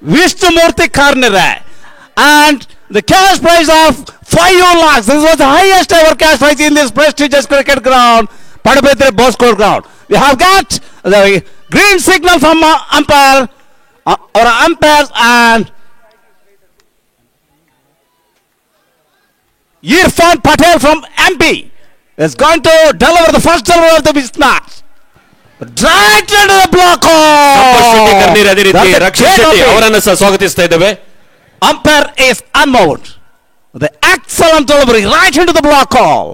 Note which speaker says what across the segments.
Speaker 1: Vishnumurthy Karnire. And the cash prize of 5 lakhs. This was the highest ever cash prize in this prestigious cricket ground, Padubidri Bosco ground. We have got the green signal from umpire, or umpires, and Irfan Patel from MP is going to deliver the first delivery of the match. Right into the block.
Speaker 2: ಅದೇ ರೀತಿ ರಕ್ಷಿತ್ ಶೆಟ್ಟಿ ಅವರನ್ನು ಸಹ ಸ್ವಾಗತಿಸ್ತಾ ಇದ್ದೇವೆ.
Speaker 1: Umpire is unmoved. The excellent delivery right into the block call.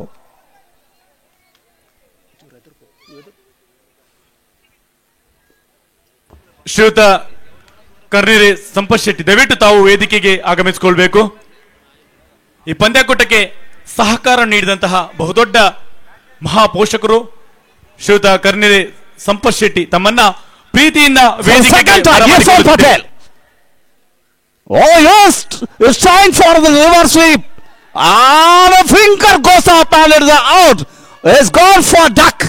Speaker 2: ಶ್ರೀಯುತ ಕರ್ನಿರೆ ಸಂಪತ್ ಶೆಟ್ಟಿ ದಯವಿಟ್ಟು ತಾವು ವೇದಿಕೆಗೆ ಆಗಮಿಸಿಕೊಳ್ಬೇಕು. ಈ ಪಂದ್ಯಾಕೂಟಕ್ಕೆ ಸಹಕಾರ ನೀಡಿದಂತಹ ಬಹುದೊಡ್ಡ ಮಹಾಪೋಷಕರು ಶ್ರೀಯುತ ಕರ್ನಿರೆ ಸಂಪತ್ ಶೆಟ್ಟಿ ತಮ್ಮನ್ನ ಪ್ರೀತಿಯಿಂದ ವೇದಿಕೆಗೆ
Speaker 1: Oh yes, it's trying for the reverse sweep. And a finger goes up and it is out. It's gone for duck.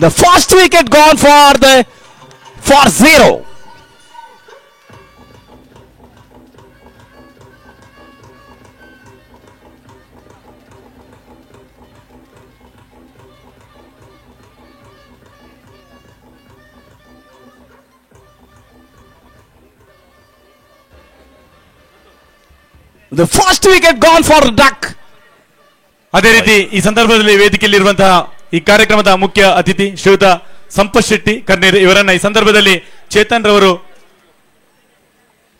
Speaker 1: The first wicket gone for 0. The first wicket gone for duck.
Speaker 2: ಅದೇ ರೀತಿ ಈ ಸಂದರ್ಭದಲ್ಲಿ ವೇದಿಕೆಯಲ್ಲಿರುವಂತಹ ಈ ಕಾರ್ಯಕ್ರಮದ ಮುಖ್ಯ ಅತಿಥಿ ಶ್ರೀಯುತ ಸಂಪತ್ ಶೆಟ್ಟಿ ಕರ್ನೀರ್ ಇವರನ್ನ ಈ ಸಂದರ್ಭದಲ್ಲಿ ಚೇತನ್ ರವರು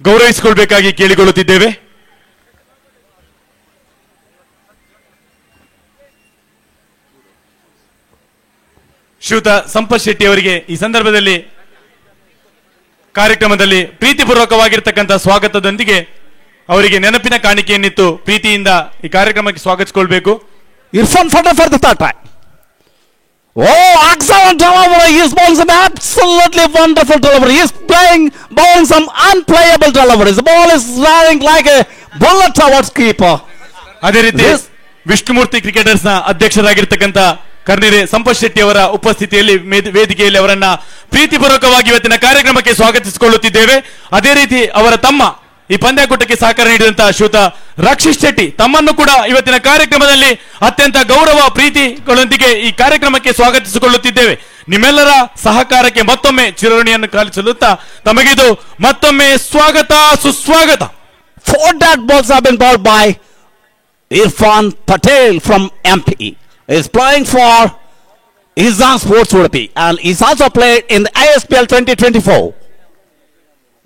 Speaker 2: ಗೌರವಿಸಿಕೊಳ್ಳಬೇಕಾಗಿ ಕೇಳಿಕೊಳ್ಳುತ್ತಿದ್ದೇವೆ. ಶ್ರೀಯುತ ಸಂಪತ್ ಶೆಟ್ಟಿ ಅವರಿಗೆ ಈ ಸಂದರ್ಭದಲ್ಲಿ ಕಾರ್ಯಕ್ರಮದಲ್ಲಿ ಪ್ರೀತಿಪೂರ್ವಕವಾಗಿರ್ತಕ್ಕಂಥ ಸ್ವಾಗತದೊಂದಿಗೆ ಅವರಿಗೆ ನೆನಪಿನ ಕಾಣಿಕೆಯನ್ನಿತ್ತು ಪ್ರೀತಿಯಿಂದ ಈ ಕಾರ್ಯಕ್ರಮಕ್ಕೆ ಸ್ವಾಗತಿಸಿಕೊಳ್ಳಬೇಕು.
Speaker 1: Irfan Patel for the third time. Oh, excellent delivery. He is bowling some absolutely wonderful delivery. He is bowling some unplayable deliveries. The ball is flying like a bullet towards keeper.
Speaker 2: ಅದೇ ರೀತಿ Vishnumurthy cricketers ನ ಅಧ್ಯಕ್ಷರಾಗಿರ್ತಕ್ಕಂಥ ಕರ್ನಿರೆ ಸಂಪತ್ ಶೆಟ್ಟಿ ಅವರ ಉಪಸ್ಥಿತಿಯಲ್ಲಿ ವೇದಿಕೆಯಲ್ಲಿ ಅವರನ್ನ ಪ್ರೀತಿಪೂರ್ವಕವಾಗಿ ಇವತ್ತಿನ ಕಾರ್ಯಕ್ರಮಕ್ಕೆ ಸ್ವಾಗತಿಸಿಕೊಳ್ಳುತ್ತಿದ್ದೇವೆ. ಅದೇ ರೀತಿ ಅವರ ತಮ್ಮ ಈ ಪಂದ್ಯಾಕೂಟಕ್ಕೆ ಸಹಕಾರ ನೀಡಿದಂತಹ ಶ್ರೀಯುತ ರಕ್ಷಿತ್ ಶೆಟ್ಟಿ ತಮ್ಮನ್ನು ಕೂಡ ಇವತ್ತಿನ ಕಾರ್ಯಕ್ರಮದಲ್ಲಿ ಅತ್ಯಂತ ಗೌರವ ಪ್ರೀತಿಗಳೊಂದಿಗೆ ಈ ಕಾರ್ಯಕ್ರಮಕ್ಕೆ ಸ್ವಾಗತಿಸಿಕೊಳ್ಳುತ್ತಿದ್ದೇವೆ. ನಿಮ್ಮೆಲ್ಲರ ಸಹಕಾರಕ್ಕೆ ಮತ್ತೊಮ್ಮೆ ಚಿರಋಣಿಯನ್ನು ಕಾಲಿಸಲುತ್ತಾ ತಮಗಿದು ಮತ್ತೊಮ್ಮೆ ಸ್ವಾಗತ ಸುಸ್ವಾಗತ.
Speaker 1: 4 dot balls have been bowled by Irfan Patel from MP. He is playing for Izan Sports Udupi and he's also played in the ISPL 2024.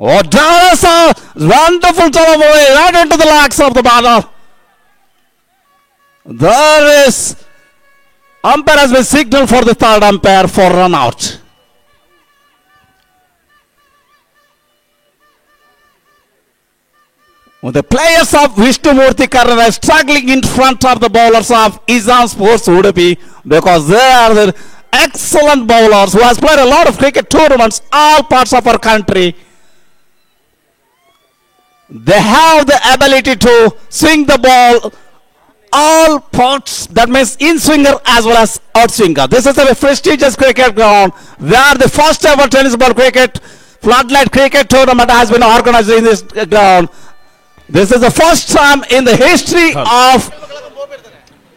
Speaker 1: Oh, there is a wonderful delivery right into the legs of the batter. There is umpire has been signaled for the third umpire for run out. The players of Vishnumurthy Karnire are struggling in front of the bowlers of Izan Sports Udupi because they are the excellent bowlers who has played a lot of cricket tournaments all parts of our country. They have the ability to swing the ball all parts, that means in swinger as well as out swinger. This is a prestigious cricket ground where the first ever tennis ball cricket floodlight cricket tournament has been organized in this ground. This is the first time in the history of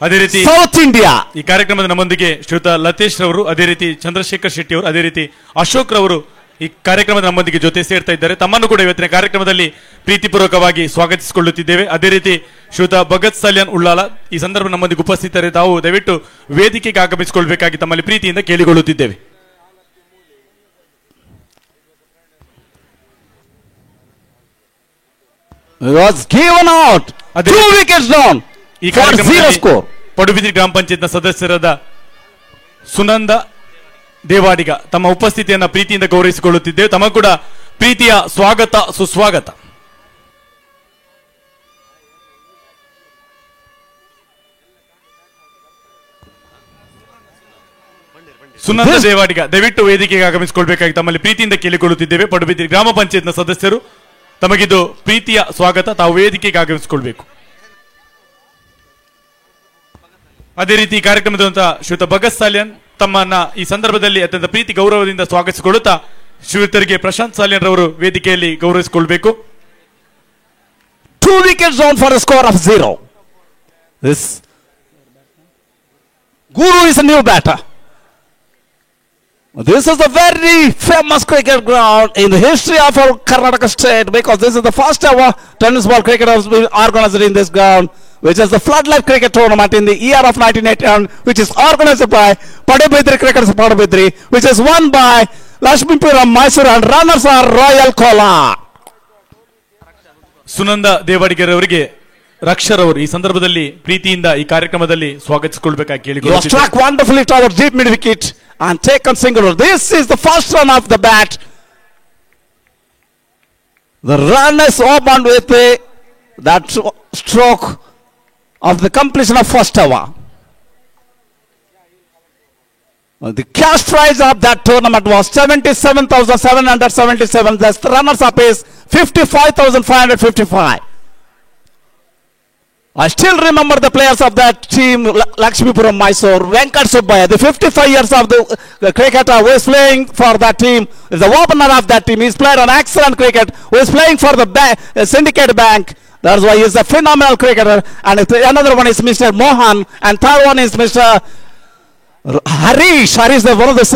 Speaker 2: ಅದೇ ರೀತಿ
Speaker 1: South India.
Speaker 2: ಈ ಕಾರ್ಯಕ್ರಮದ ನಮ್ಮೊಂದಿಗೆ ಶ್ರೀಯುತ ಲತೇಶ್ ರವರು, ಅದೇ ರೀತಿ ಚಂದ್ರಶೇಖರ್ ಶೆಟ್ಟಿ ಅವರು, ಅದೇ ರೀತಿ ಅಶೋಕ್ ರವರು ಈ ಕಾರ್ಯಕ್ರಮದ ನಮ್ಮೊಂದಿಗೆ ಜೊತೆ ಸೇರ್ತಾ ಇದ್ದಾರೆ. ತಮ್ಮನ್ನು ಕೂಡ ಇವತ್ತಿನ ಕಾರ್ಯಕ್ರಮದಲ್ಲಿ ಪ್ರೀತಿಪೂರ್ವಕವಾಗಿ ಸ್ವಾಗತಿಸಿಕೊಳ್ಳುತ್ತಿದ್ದೇವೆ. ಅದೇ ರೀತಿ ಶ್ರೀಯುತ ಭಗತ್ ಸಲ್ಯಾನ್ ಉಳ್ಳಾಲ ಈ ಸಂದರ್ಭ ನಮ್ಮೊಂದಿಗೆ ಉಪಸ್ಥಿತರೆ. ತಾವು ದಯವಿಟ್ಟು ವೇದಿಕೆಗೆ ಆಗಮಿಸಿಕೊಳ್ಳಬೇಕಾಗಿ ತಮ್ಮಲ್ಲಿ ಪ್ರೀತಿಯಿಂದ ಕೇಳಿಕೊಳ್ಳುತ್ತಿದ್ದೇವೆ.
Speaker 1: Was given out. 2 wickets down.
Speaker 2: ಈ ಕಾರ್ಯಕ್ರಮದಲ್ಲಿ ಪಡುಬಿದ್ರಿ ಗ್ರಾಮ ಪಂಚಾಯತ್ನ ಸದಸ್ಯರಾದ ಸುನಂದ ದೇವಾಡಿಗ ತಮ್ಮ ಉಪಸ್ಥಿತಿಯನ್ನ ಪ್ರೀತಿಯಿಂದ ಗೌರವಿಸಿಕೊಳ್ಳುತ್ತಿದ್ದೇವೆ. ತಮ್ಮ ಕೂಡ ಪ್ರೀತಿಯ ಸ್ವಾಗತ ಸುಸ್ವಾಗತ. ಸುನಂದ ದೇವಾಡಿಗ ದಯವಿಟ್ಟು ವೇದಿಕೆಗೆ ಆಗಮಿಸಿಕೊಳ್ಬೇಕಾಗಿ ತಮ್ಮಲ್ಲಿ ಪ್ರೀತಿಯಿಂದ ಕೇಳಿಕೊಳ್ಳುತ್ತಿದ್ದೇವೆ. ಪಡುಬಿದ್ರಿ ಗ್ರಾಮ ಪಂಚಾಯತ್ನ ಸದಸ್ಯರು, ತಮಗಿದು ಪ್ರೀತಿಯ ಸ್ವಾಗತ. ತಾವು ವೇದಿಕೆಗೆ ಆಗಮಿಸಿಕೊಳ್ಬೇಕು. ಅದೇ ರೀತಿ ಕಾರ್ಯಕ್ರಮದಂತ ಶ್ರೀಯುತ ಭಗತ್ ಸಾಲ್ಯನ್ ತಮ್ಮನ್ನ ಈ ಸಂದರ್ಭದಲ್ಲಿ ಅತ್ಯಂತ ಪ್ರೀತಿ ಗೌರವದಿಂದ ಸ್ವಾಗತಿಸಿಕೊಳ್ಳುತ್ತಾ ಶ್ರೀಯುತರಿಗೆ ಪ್ರಶಾಂತ್ ಸಾಲಿಯನ್ ರವರು ವೇದಿಕೆಯಲ್ಲಿ ಗೌರವಿಸಿಕೊಳ್ಳಬೇಕು.
Speaker 1: 2 wickets down for a score of 0. This Guru is a new batter. This is a very famous cricket ground in the history of our Karnataka state, because this is the first ever tennis ball cricket has been organized in this ground, which is the Floodlight Cricket Tournament in the year of 1981, which is organized by Padabidri Cricketers of Padabidri, which is won by Lakshmipuram, Mysore, and runners are Royal Kolar.
Speaker 2: Sunanda ದೇವಾಡಿಗರ್ ಅವರಿಗೆ ರಕ್ಷರವರು ಈ ಸಂದರ್ಭದಲ್ಲಿ ಪ್ರೀತಿಯಿಂದ ಈ ಕಾರ್ಯಕ್ರಮದಲ್ಲಿ ಸ್ವಾಗತಿಸಿಕೊಳ್ಳಬೇಕಾಗಿ
Speaker 1: You
Speaker 2: ಕೇಳಿಕೊಳ್ಳುತ್ತೇವೆ.
Speaker 1: struck wonderfully towards deep mid wicket and taken single. This is the first run of the bat. The run is opened with that stroke of the completion of first over. The cash prize of that tournament was 77,777. Thus the runners up is 55,555. I still remember the players of that team, Lakshmipuram, Mysore, Venkat Subbaya, the 55 years of the cricketer who is playing for that team, is the opener of that team. He's played an excellent cricket, who is playing for the Syndicate Bank. That's why he's a phenomenal cricketer. And another one is Mr. Mohan, and third one is Mr. Harish. Harish is one of the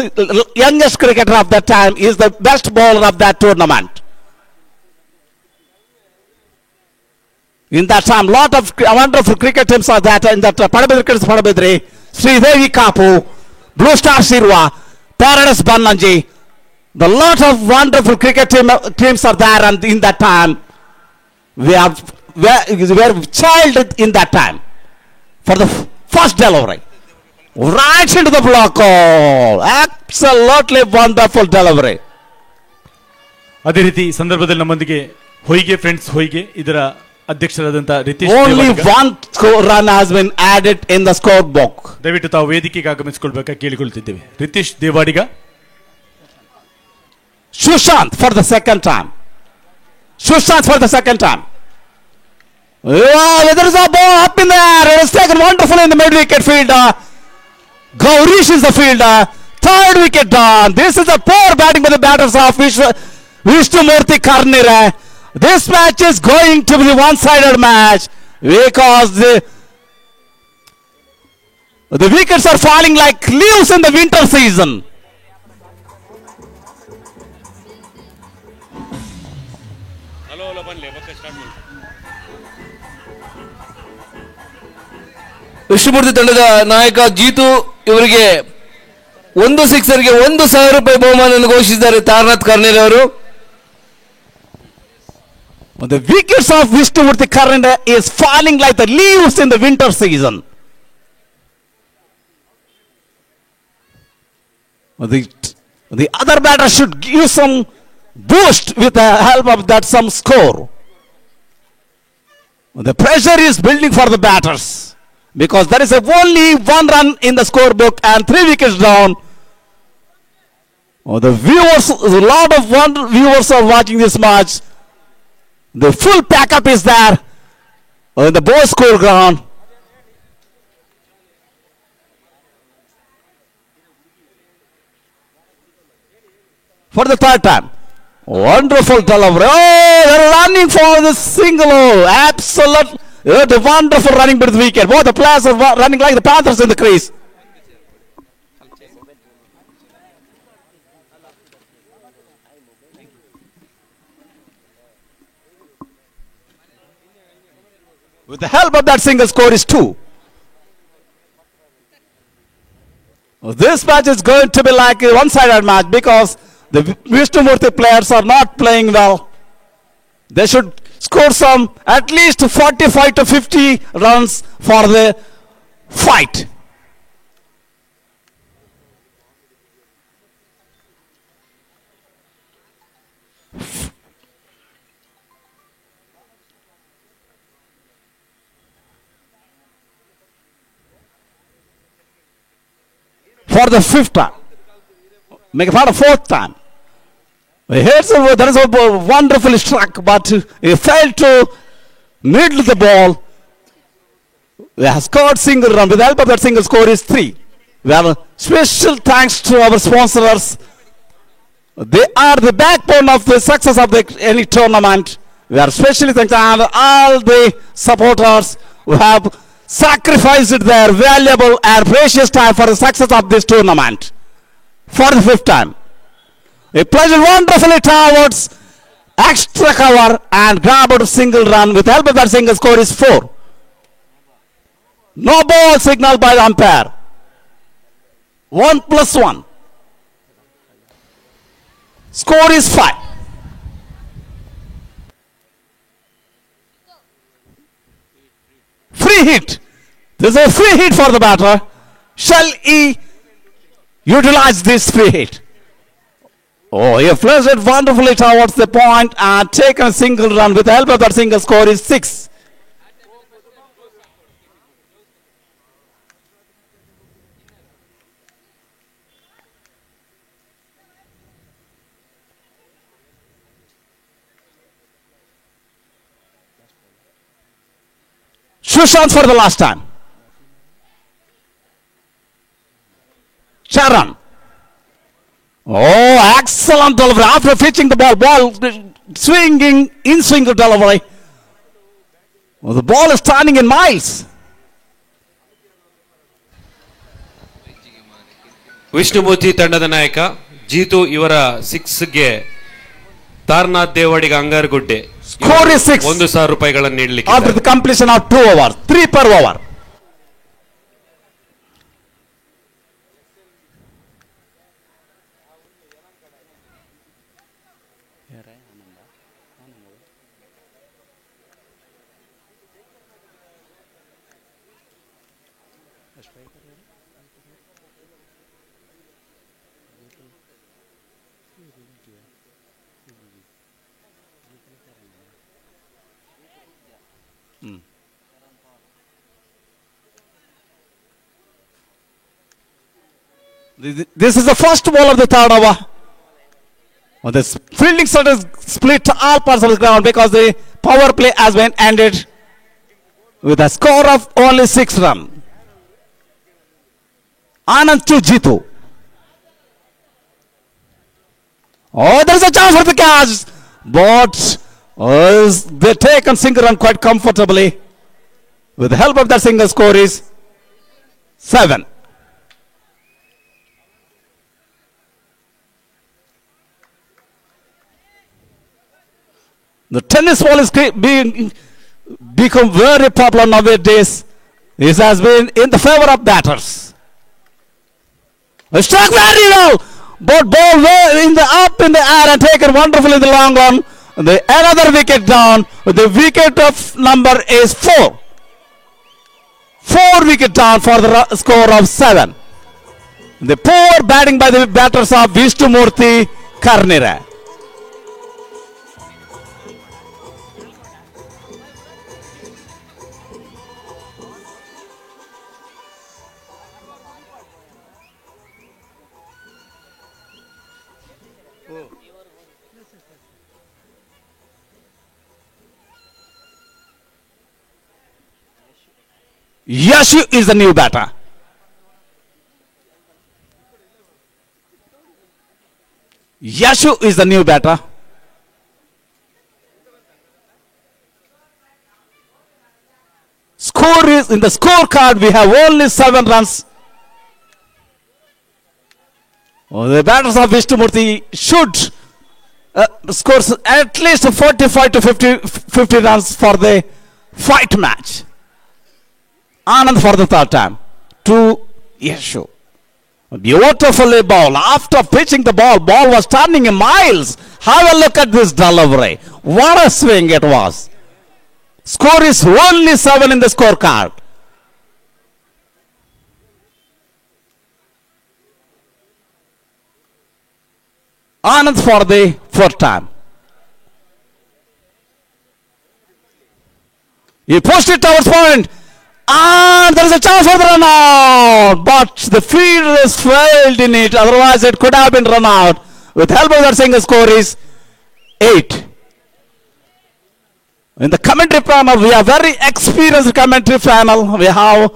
Speaker 1: youngest cricketer of that time. He is the best bowler of that tournament. In that time, lot of wonderful cricket teams are that in that Padabidri Cricketers Padabidri, Sridevi Kapu, Blue Star Sirwa, Paradise Bannanji. The lot of wonderful cricket teams are there, and in that time, we were child in that time for the first delivery. Right into the block. Oh, absolutely wonderful delivery.
Speaker 2: ಅದೇ ರೀತಿ ಈ ಸಂದರ್ಭದಲ್ಲಿ ನಮ್ಮೊಂದಿಗೆ ಹೊಯ್ಗೆ friends ಹೊಯ್ಗೆ ಇದರ ಅಧ್ಯಕ್ಷರಾದಂತಹ Ritesh
Speaker 1: Only
Speaker 2: Devadiga.
Speaker 1: one run has been added in the scorebook.
Speaker 2: ದಯವಿಟ್ಟು ತಾವು ವೇದಿಕೆಗೆ ಆಗಮಿಸಿಕೊಳ್ಬೇಕಾಗಿ ಕೇಳಿಕೊಳ್ತಿದ್ದೇವೆ. Ritesh Devadiga.
Speaker 1: Sushant for the second time. Sushant for the second time. Yeah, there is a ball up in the air. It is taken wonderfully in the mid wicket fielder. Gaurish is the fielder. Third wicket down. This is a poor batting by the batters of Vishnumurthy Karnire. This match is going to be a one-sided match because the wickets are falling like leaves in the winter season.
Speaker 3: Vishnumurthy ತಂಡದ ನಾಯಕ ಜೀತು ಇವರಿಗೆ 1 ಸಿಕ್ಸರ್ಗೆ 1,000 ರೂಪಾಯಿ ಬಹುಮಾನವನ್ನು ಘೋಷಿಸಿದ್ದಾರೆ ತಾರನಾಥ್ ಕರ್ನೇರ್ ಅವರು.
Speaker 1: The wickets of Vishnumurthy Karnire is falling like the leaves in the winter season. The other batter should give some boost with the help of that some score. The pressure is building for the batters because there is only one run in the scorebook and 3 wickets down. The viewers, a lot of viewers are watching this match. The full backup is there in the Bose School ground. For the third time. Wonderful delivery. Oh, they're running for the single. Oh, absolute. The wonderful running with the wicket. Both the players are running like the Panthers in the crease. With the help of that single, score is 2. This match is going to be like a one-sided match because the Vishnumurthy players are not playing well. They should score some at least 45 to 50 runs for the fight. For the 5th time. Make it for the 4th time. There is a wonderful struck, but he failed to middle the ball. He has scored single run. With the help of that single, score is 3. We have Special thanks to our sponsors. They are the backbone of the success of any tournament. We are especially thankful to all the supporters who have sacrificed their valuable and precious time for the success of this tournament. For the fifth time. He played wonderfully towards extra cover and grabbed a single run. With help of that single, score is 4. No ball signaled by the umpire. 1+1. Score is 5. Free hit. This is a free hit for the batter. Shall he utilize this free hit? Oh, he flushed it wonderfully towards the point and taken a single run. With the help of that single, score is 6. Sushant for the last time. Charan. Oh, excellent delivery. After pitching the ball swinging in single delivery. Well, the ball is turning in miles.
Speaker 4: Vishnumurthy ತಂಡದ ನಾಯಕ ಜೀತು ಇವರ 6ಗೆ Taranath Devadiga ಅಂಗಾರಗುಡ್ಡೆ
Speaker 1: Score is 6.
Speaker 4: 1,000 ರೂಪಾಯಿಗಳನ್ನು ನೀಡಲಿಕ್ಕೆ
Speaker 1: After the completion of 2 overs, 3 per over. This is the first ball of the third over. Well, the fielding set is split to all parts of the ground because the power play has been ended with a score of only 6 runs. Anand to Jitu. Oh, there's a chance for the catch. But they take a single run quite comfortably. With the help of that single, score is 7. The tennis ball is become very popular nowadays. This has been in the favor of batters. Struck very well, but ball in the up in the air and taken wonderfully in the long run. Another wicket down. The wicket of number is 4. 4 wicket down for the score of 7. The poor batting by the batters of Vishnumurthy Karnire. Yashu is the new batter. Yashu is the new batter. Score is in the scorecard. We have only 7 runs. Oh, the batters of Vishnumurthy should score at least 45 to 50 runs for the fight match. Anand for the third time to Yashu. Beautifully ball. After pitching the ball was turning in miles. Have a look at this delivery. What a swing it was. Score is only 7 in the scorecard. Anand for the fourth time. He pushed it towards point. And there is a chance for the run out. But the fielder has failed in it. Otherwise, it could have been run out. With help of that single, score is 8. In the commentary panel, we have very experienced commentary panel. We have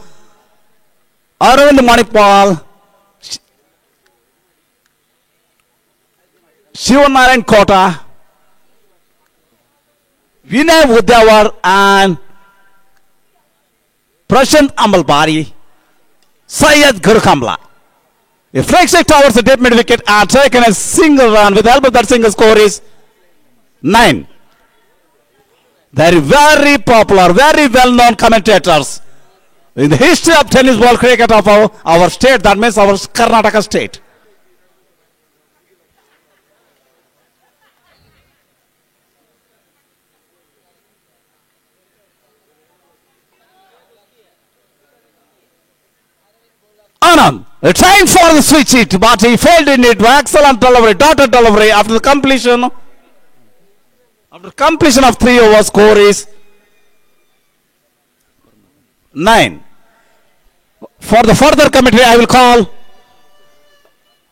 Speaker 1: Arvind Manipal, Shivanarayan Kota, Vinay Udyawar and Prashant Amalbari, Syed Gurkamla. A flexion towards the dead mid wicket and taken a single run with the help of that single score is 9. They are very popular, very well-known commentators in the history of tennis ball cricket of our state, that means our Karnataka state. Anand, trying for the switch hit, but he failed in it. Excellent delivery, dotted delivery after the completion. After completion of 3 overs, score is 9. For the further commentary, I will call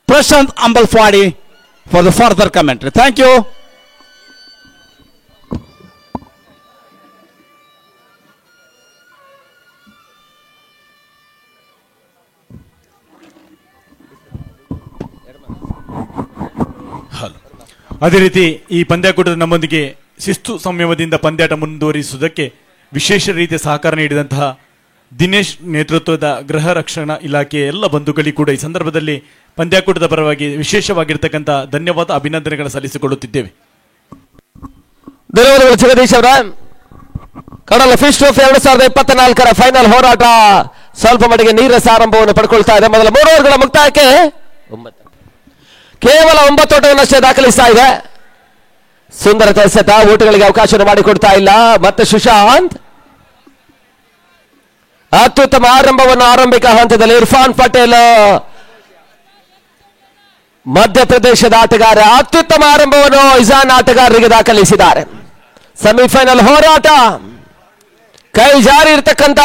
Speaker 1: Prashant Ambalpadi for the further commentary. Thank you.
Speaker 2: ಅದೇ ರೀತಿ ಈ ಪಂದ್ಯಾಕೂಟದ ನಮ್ಮೊಂದಿಗೆ ಶಿಸ್ತು ಸಂಯಮದಿಂದ ಪಂದ್ಯಾಟ ಮುಂದುವರಿಸುವುದಕ್ಕೆ ವಿಶೇಷ ರೀತಿಯ ಸಹಕಾರ ನೀಡಿದಂತಹ ದಿನೇಶ್ ನೇತೃತ್ವದ ಗೃಹ ರಕ್ಷಣಾ ಇಲಾಖೆಯ ಎಲ್ಲ ಬಂಧುಗಳಿಗೆ ಕೂಡ ಈ ಸಂದರ್ಭದಲ್ಲಿ ಪಂದ್ಯಾಕೂಟದ ಪರವಾಗಿ ವಿಶೇಷವಾಗಿರ್ತಕ್ಕಂಥ ಧನ್ಯವಾದ ಅಭಿನಂದನೆಗಳನ್ನು ಸಲ್ಲಿಸಿಕೊಳ್ಳುತ್ತಿದ್ದೇವೆ.
Speaker 5: ಧನ್ಯವಾದಗಳು ಜಗದೀಶ್ ಅವರ. ಕಡಲ ಫಿಶ್ ಟ್ರೋಫಿ 2024ರ ಫೈನಲ್ ಹೋರಾಟ ಸ್ವಲ್ಪ ಮಟ್ಟಿಗೆ ನೀರಸ ಆರಂಭವನ್ನು ಪಡ್ಕೊಳ್ತಾ ಇದೆ. ಮೊದಲ 3 ಓವರ್ಗಳ ಮುಕ್ತಾಯಕ್ಕೆ ಕೇವಲ 9 ಓಟವನ್ನಷ್ಟೇ ದಾಖಲಿಸ್ತಾ ಇದೆ. ಸುಂದರ ಎಸೆತ, ಓಟಗಳಿಗೆ ಅವಕಾಶ ಮಾಡಿಕೊಡ್ತಾ ಇಲ್ಲ. ಮತ್ತೆ ಸುಶಾಂತ್ ಅತ್ಯುತ್ತಮ ಆರಂಭವನ್ನು ಆರಂಭಿಕ ಹಂತದಲ್ಲಿ ಇರ್ಫಾನ್ ಪಟೇಲ್ ಮಧ್ಯಪ್ರದೇಶದ ಆಟಗಾರ ಅತ್ಯುತ್ತಮ ಆರಂಭವನ್ನು ಇಜಾನ್ ಆಟಗಾರರಿಗೆ ದಾಖಲಿಸಿದ್ದಾರೆ. ಸೆಮಿಫೈನಲ್ ಹೋರಾಟ ಕೈ ಜಾರಿ ಇರತಕ್ಕಂತ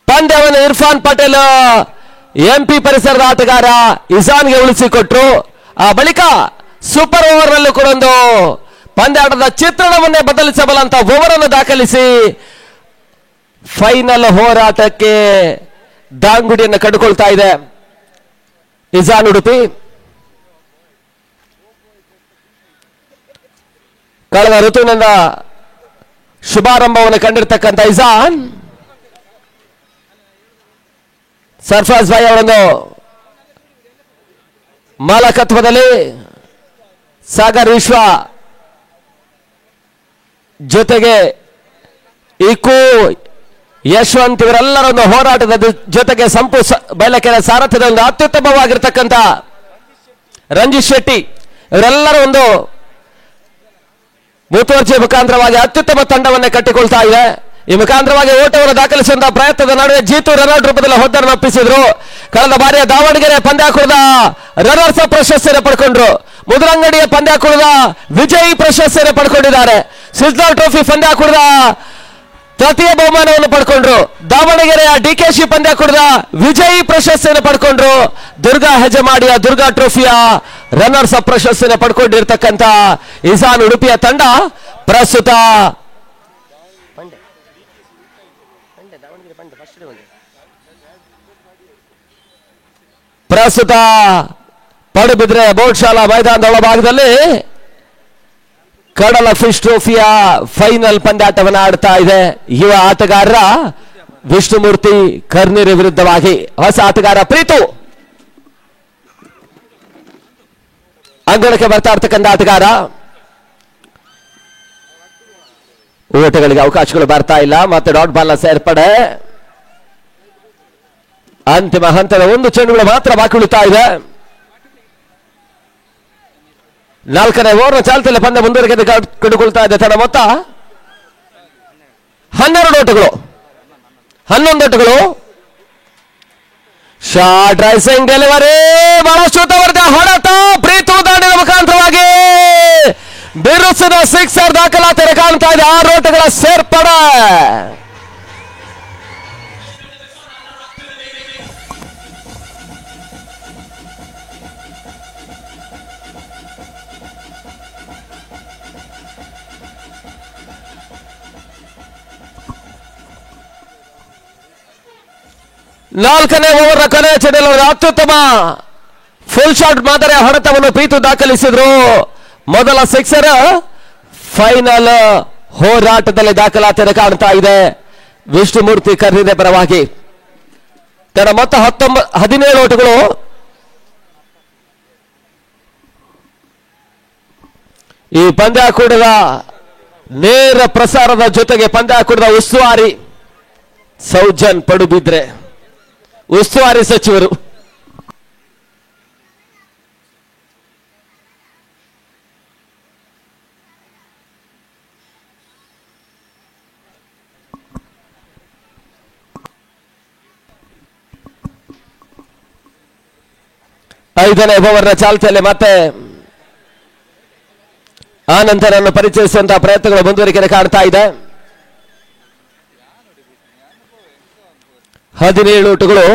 Speaker 5: ಪಂದ್ಯವನ್ನು ಇರ್ಫಾನ್ ಪಟೇಲ್ ಎಂಪಿ ಪರಿಸರದ ಆಟಗಾರ ಇಜಾನ್ಗೆ ಉಳಿಸಿಕೊಟ್ರು. ಆ ಬಳಿಕ ಸೂಪರ್ ಓವರ್ ನಲ್ಲೂ ಕೂಡ ಒಂದು ಪಂದ್ಯಾಟದ ಚಿತ್ರಣವನ್ನೇ ಬದಲಿಸಬಲ್ಲಂತ ಓವರ್ ಅನ್ನು ದಾಖಲಿಸಿ ಫೈನಲ್ ಹೋರಾಟಕ್ಕೆ ದಾಂಗುಡಿಯನ್ನು ಕಂಡುಕೊಳ್ತಾ ಇದೆ ಇಜಾನ್ ಉಡುಪಿ. ಕಳೆದ ಋತುವಿನಿಂದ ಶುಭಾರಂಭವನ್ನು ಕಂಡಿರ್ತಕ್ಕಂಥ ಇಜಾನ್ ಸರ್ಫರಾಜ್ ಭಾಯ್ ಅವರೊಂದು ಮಾಲಕತ್ವದಲ್ಲಿ ಸಾಗರ್ ವಿಶ್ವ ಜೊತೆಗೆ ಇಕು ಯಶವಂತ್ ಇವರೆಲ್ಲರ ಒಂದು ಹೋರಾಟದ ಜೊತೆಗೆ ಸಂಪು ಬಯಲಕೆರೆ ಸಾರಥ್ಯದ ಒಂದು ಅತ್ಯುತ್ತಮವಾಗಿರ್ತಕ್ಕಂಥ ರಂಜಿತ್ ಶೆಟ್ಟಿ ಇವರೆಲ್ಲರ ಒಂದು ಮುತುವರ್ಜಿ ಮುಖಾಂತರವಾಗಿ ಅತ್ಯುತ್ತಮ ತಂಡವನ್ನೇ ಕಟ್ಟಿಕೊಳ್ತಾ ಇದೆ. ಈ ಮುಖಾಂತರವಾಗಿ ಓಟವನ್ನು ದಾಖಲಿಸುವಂತಹ ಪ್ರಯತ್ನದ ನಡುವೆ ಜೀತು ರನೌಟ್ ರೂಪದಲ್ಲಿ ಹೊದ್ದರನ್ನು ಒಪ್ಪಿಸಿದ್ರು. ಕಳೆದ ಬಾರಿಯ ದಾವಣಗೆರೆ ಪಂದ್ಯಾಕೂಟದ ರನ್ನರ್ಸ್ ಅಪ್ ಪ್ರಶಸ್ತಿಯನ್ನು ಪಡ್ಕೊಂಡ್ರು. ಮುದ್ರಂಗಡಿಯ ಪಂದ್ಯಾಕೂಟದ ವಿಜಯಿ ಪ್ರಶಸ್ತಿಯನ್ನು ಪಡ್ಕೊಂಡಿದ್ದಾರೆ. ಸಿಸ್ಲರ್ ಟ್ರೋಫಿ ಪಂದ್ಯಾಕೂಟದ ತೃತೀಯ ಬಹುಮಾನವನ್ನು ಪಡ್ಕೊಂಡ್ರು. ದಾವಣಗೆರೆಯ ಡಿಕೆಶಿ ಪಂದ್ಯಾಕೂಟದ ವಿಜಯಿ ಪ್ರಶಸ್ತಿಯನ್ನು ಪಡ್ಕೊಂಡ್ರು. ದುರ್ಗಾ ಹೆಜಮಾಡಿಯ ದುರ್ಗಾ ಟ್ರೋಫಿಯ ರನ್ನರ್ಸ್ ಅಪ್ ಪ್ರಶಸ್ತಿಯನ್ನು ಪಡ್ಕೊಂಡಿರ್ತಕ್ಕಂಥ ಇಜಾನ್ ಉಡುಪಿಯ ತಂಡ ಪ್ರಸ್ತುತ ಪಡುಬಿದ್ರೆ ಬೋಟ್ ಶಾಲಾ ಮೈದಾನದ ಒಳಭಾಗದಲ್ಲಿ ಕಡಲ ಫಿಶ್ ಟ್ರೋಫಿಯ ಫೈನಲ್ ಪಂದ್ಯಾಟವನ್ನು ಆಡ್ತಾ ಇದೆ. ಯುವ ಆಟಗಾರರ ವಿಷ್ಣುಮೂರ್ತಿ ಕರ್ನೀರ್ ವಿರುದ್ಧವಾಗಿ ಹೊಸ ಆಟಗಾರ ಪ್ರೀತು ಅಂಗಣಕ್ಕೆ ಬರ್ತಾ ಇರ್ತಕ್ಕಂಥ ಆಟಗಾರ. ಓಟಗಳಿಗೆ ಅವಕಾಶಗಳು ಬರ್ತಾ ಇಲ್ಲ. ಮತ್ತೆ ಡಾಟ್ ಬಾಲ್ ನ ಸೇರ್ಪಡೆ. ಅಂತಿಮ ಹಂತದ 1 ಚೆಂಡುಗಳು ಮಾತ್ರ ಬಾಕಿ ಉಳಿತಾ ಇದೆ. 4ನೇ ಓವರ್ನ ಚಾಲ್ತಿಯಲ್ಲಿ ಪಂದ್ಯ ಮುಂದುವರಿಕೆ ಕಂಡುಕೊಳ್ತಾ ಇದೆ. ತನ್ನ ಮೊತ್ತ 12 ಓಟಗಳು. 11 ಓಟಗಳು. ಶಾರ್ಟ್ ರೈಸಿಂಗ್ ಡೆಲಿವರಿ, ಬಹಳಷ್ಟು ಉತ್ತಮವಾದ ಹೊಡೆತ. ಪ್ರೀತು ದಾಂಡಿನ ಮುಖಾಂತರವಾಗಿ ಬಿರುಸಿನ ಸಿಕ್ಸರ್ ದಾಖಲಾತಿಯನ್ನು ಕಾಣ್ತಾ ಇದೆ. 6 ಓಟಗಳ ಸೇರ್ಪಡೆ. ನಾಲ್ಕನೇ ಓವರ್ ಕೊನೆಯ ಚೆಂಡಲ್ಲಿ ಅತ್ಯುತ್ತಮ ಫುಲ್ ಶಾಟ್ ಮಾದರಿಯ ಹೊಡೆತವನ್ನು ಪ್ರೀತು ದಾಖಲಿಸಿದ್ರು. ಮೊದಲ ಸಿಕ್ಸರ್ ಫೈನಲ್ ಹೋರಾಟದಲ್ಲಿ ದಾಖಲಾತಿಯನ್ನು ಕಾಣ್ತಾ ಇದೆ ವಿಷ್ಣುಮೂರ್ತಿ ಕರ್ನಿದೆ ಪರವಾಗಿ. ತನ್ನ ಮೊತ್ತ 17 ಓಟಗಳು. ಈ ಪಂದ್ಯಾಕೂಟದ ನೇರ ಪ್ರಸಾರದ ಜೊತೆಗೆ ಪಂದ್ಯಾಕೂಟದ ಉಸ್ತುವಾರಿ ಸೌಜನ್ ಪಡುಬಿದ್ರೆ, ಉಸ್ತುವಾರಿ ಸಚಿವರು. ಐದನೇ ಓವರ್ನ ಚಾಲ್ತಿಯಲ್ಲಿ ಮತ್ತೆ ಆನಂತರನ್ನು ಪರಿಚಯಿಸುವಂತಹ ಪ್ರಯತ್ನಗಳು ಮುಂದುವರಿಕೆ ಕಾಣ್ತಾ ಇದೆ. 17 ಓಟಗಳು.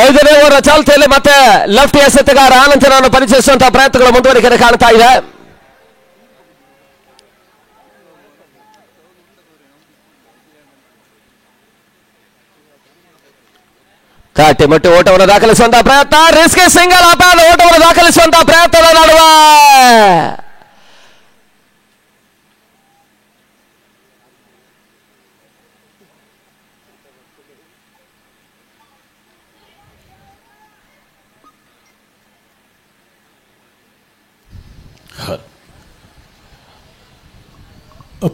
Speaker 5: ಐದನೇ ಓವರ್ ಚಾಲ್ತಿಯಲ್ಲಿ ಮತ್ತೆ ಲೆಫ್ಟ್ ಎಸೆತಗಾರ ಆನಂತರನ್ನು ಪರಿಚಯಿಸುವಂತಹ ಪ್ರಯತ್ನಗಳು ಮುಂದುವರಿಕೆ ಕಾಣ್ತಾ ಇದೆ. ಕಾಟಿ ಮಟ್ಟಿ ಓಟವನ್ನು ದಾಖಲಿಸುವಂತಹ ಪ್ರಯತ್ನ, ರಿಸ್ಕಿ ಸಿಂಗಲ್ ಅಪಾದ ಓಟವನ್ನು ದಾಖಲಿಸುವಂತಹ ಪ್ರಯತ್ನದ ನಡುವೆ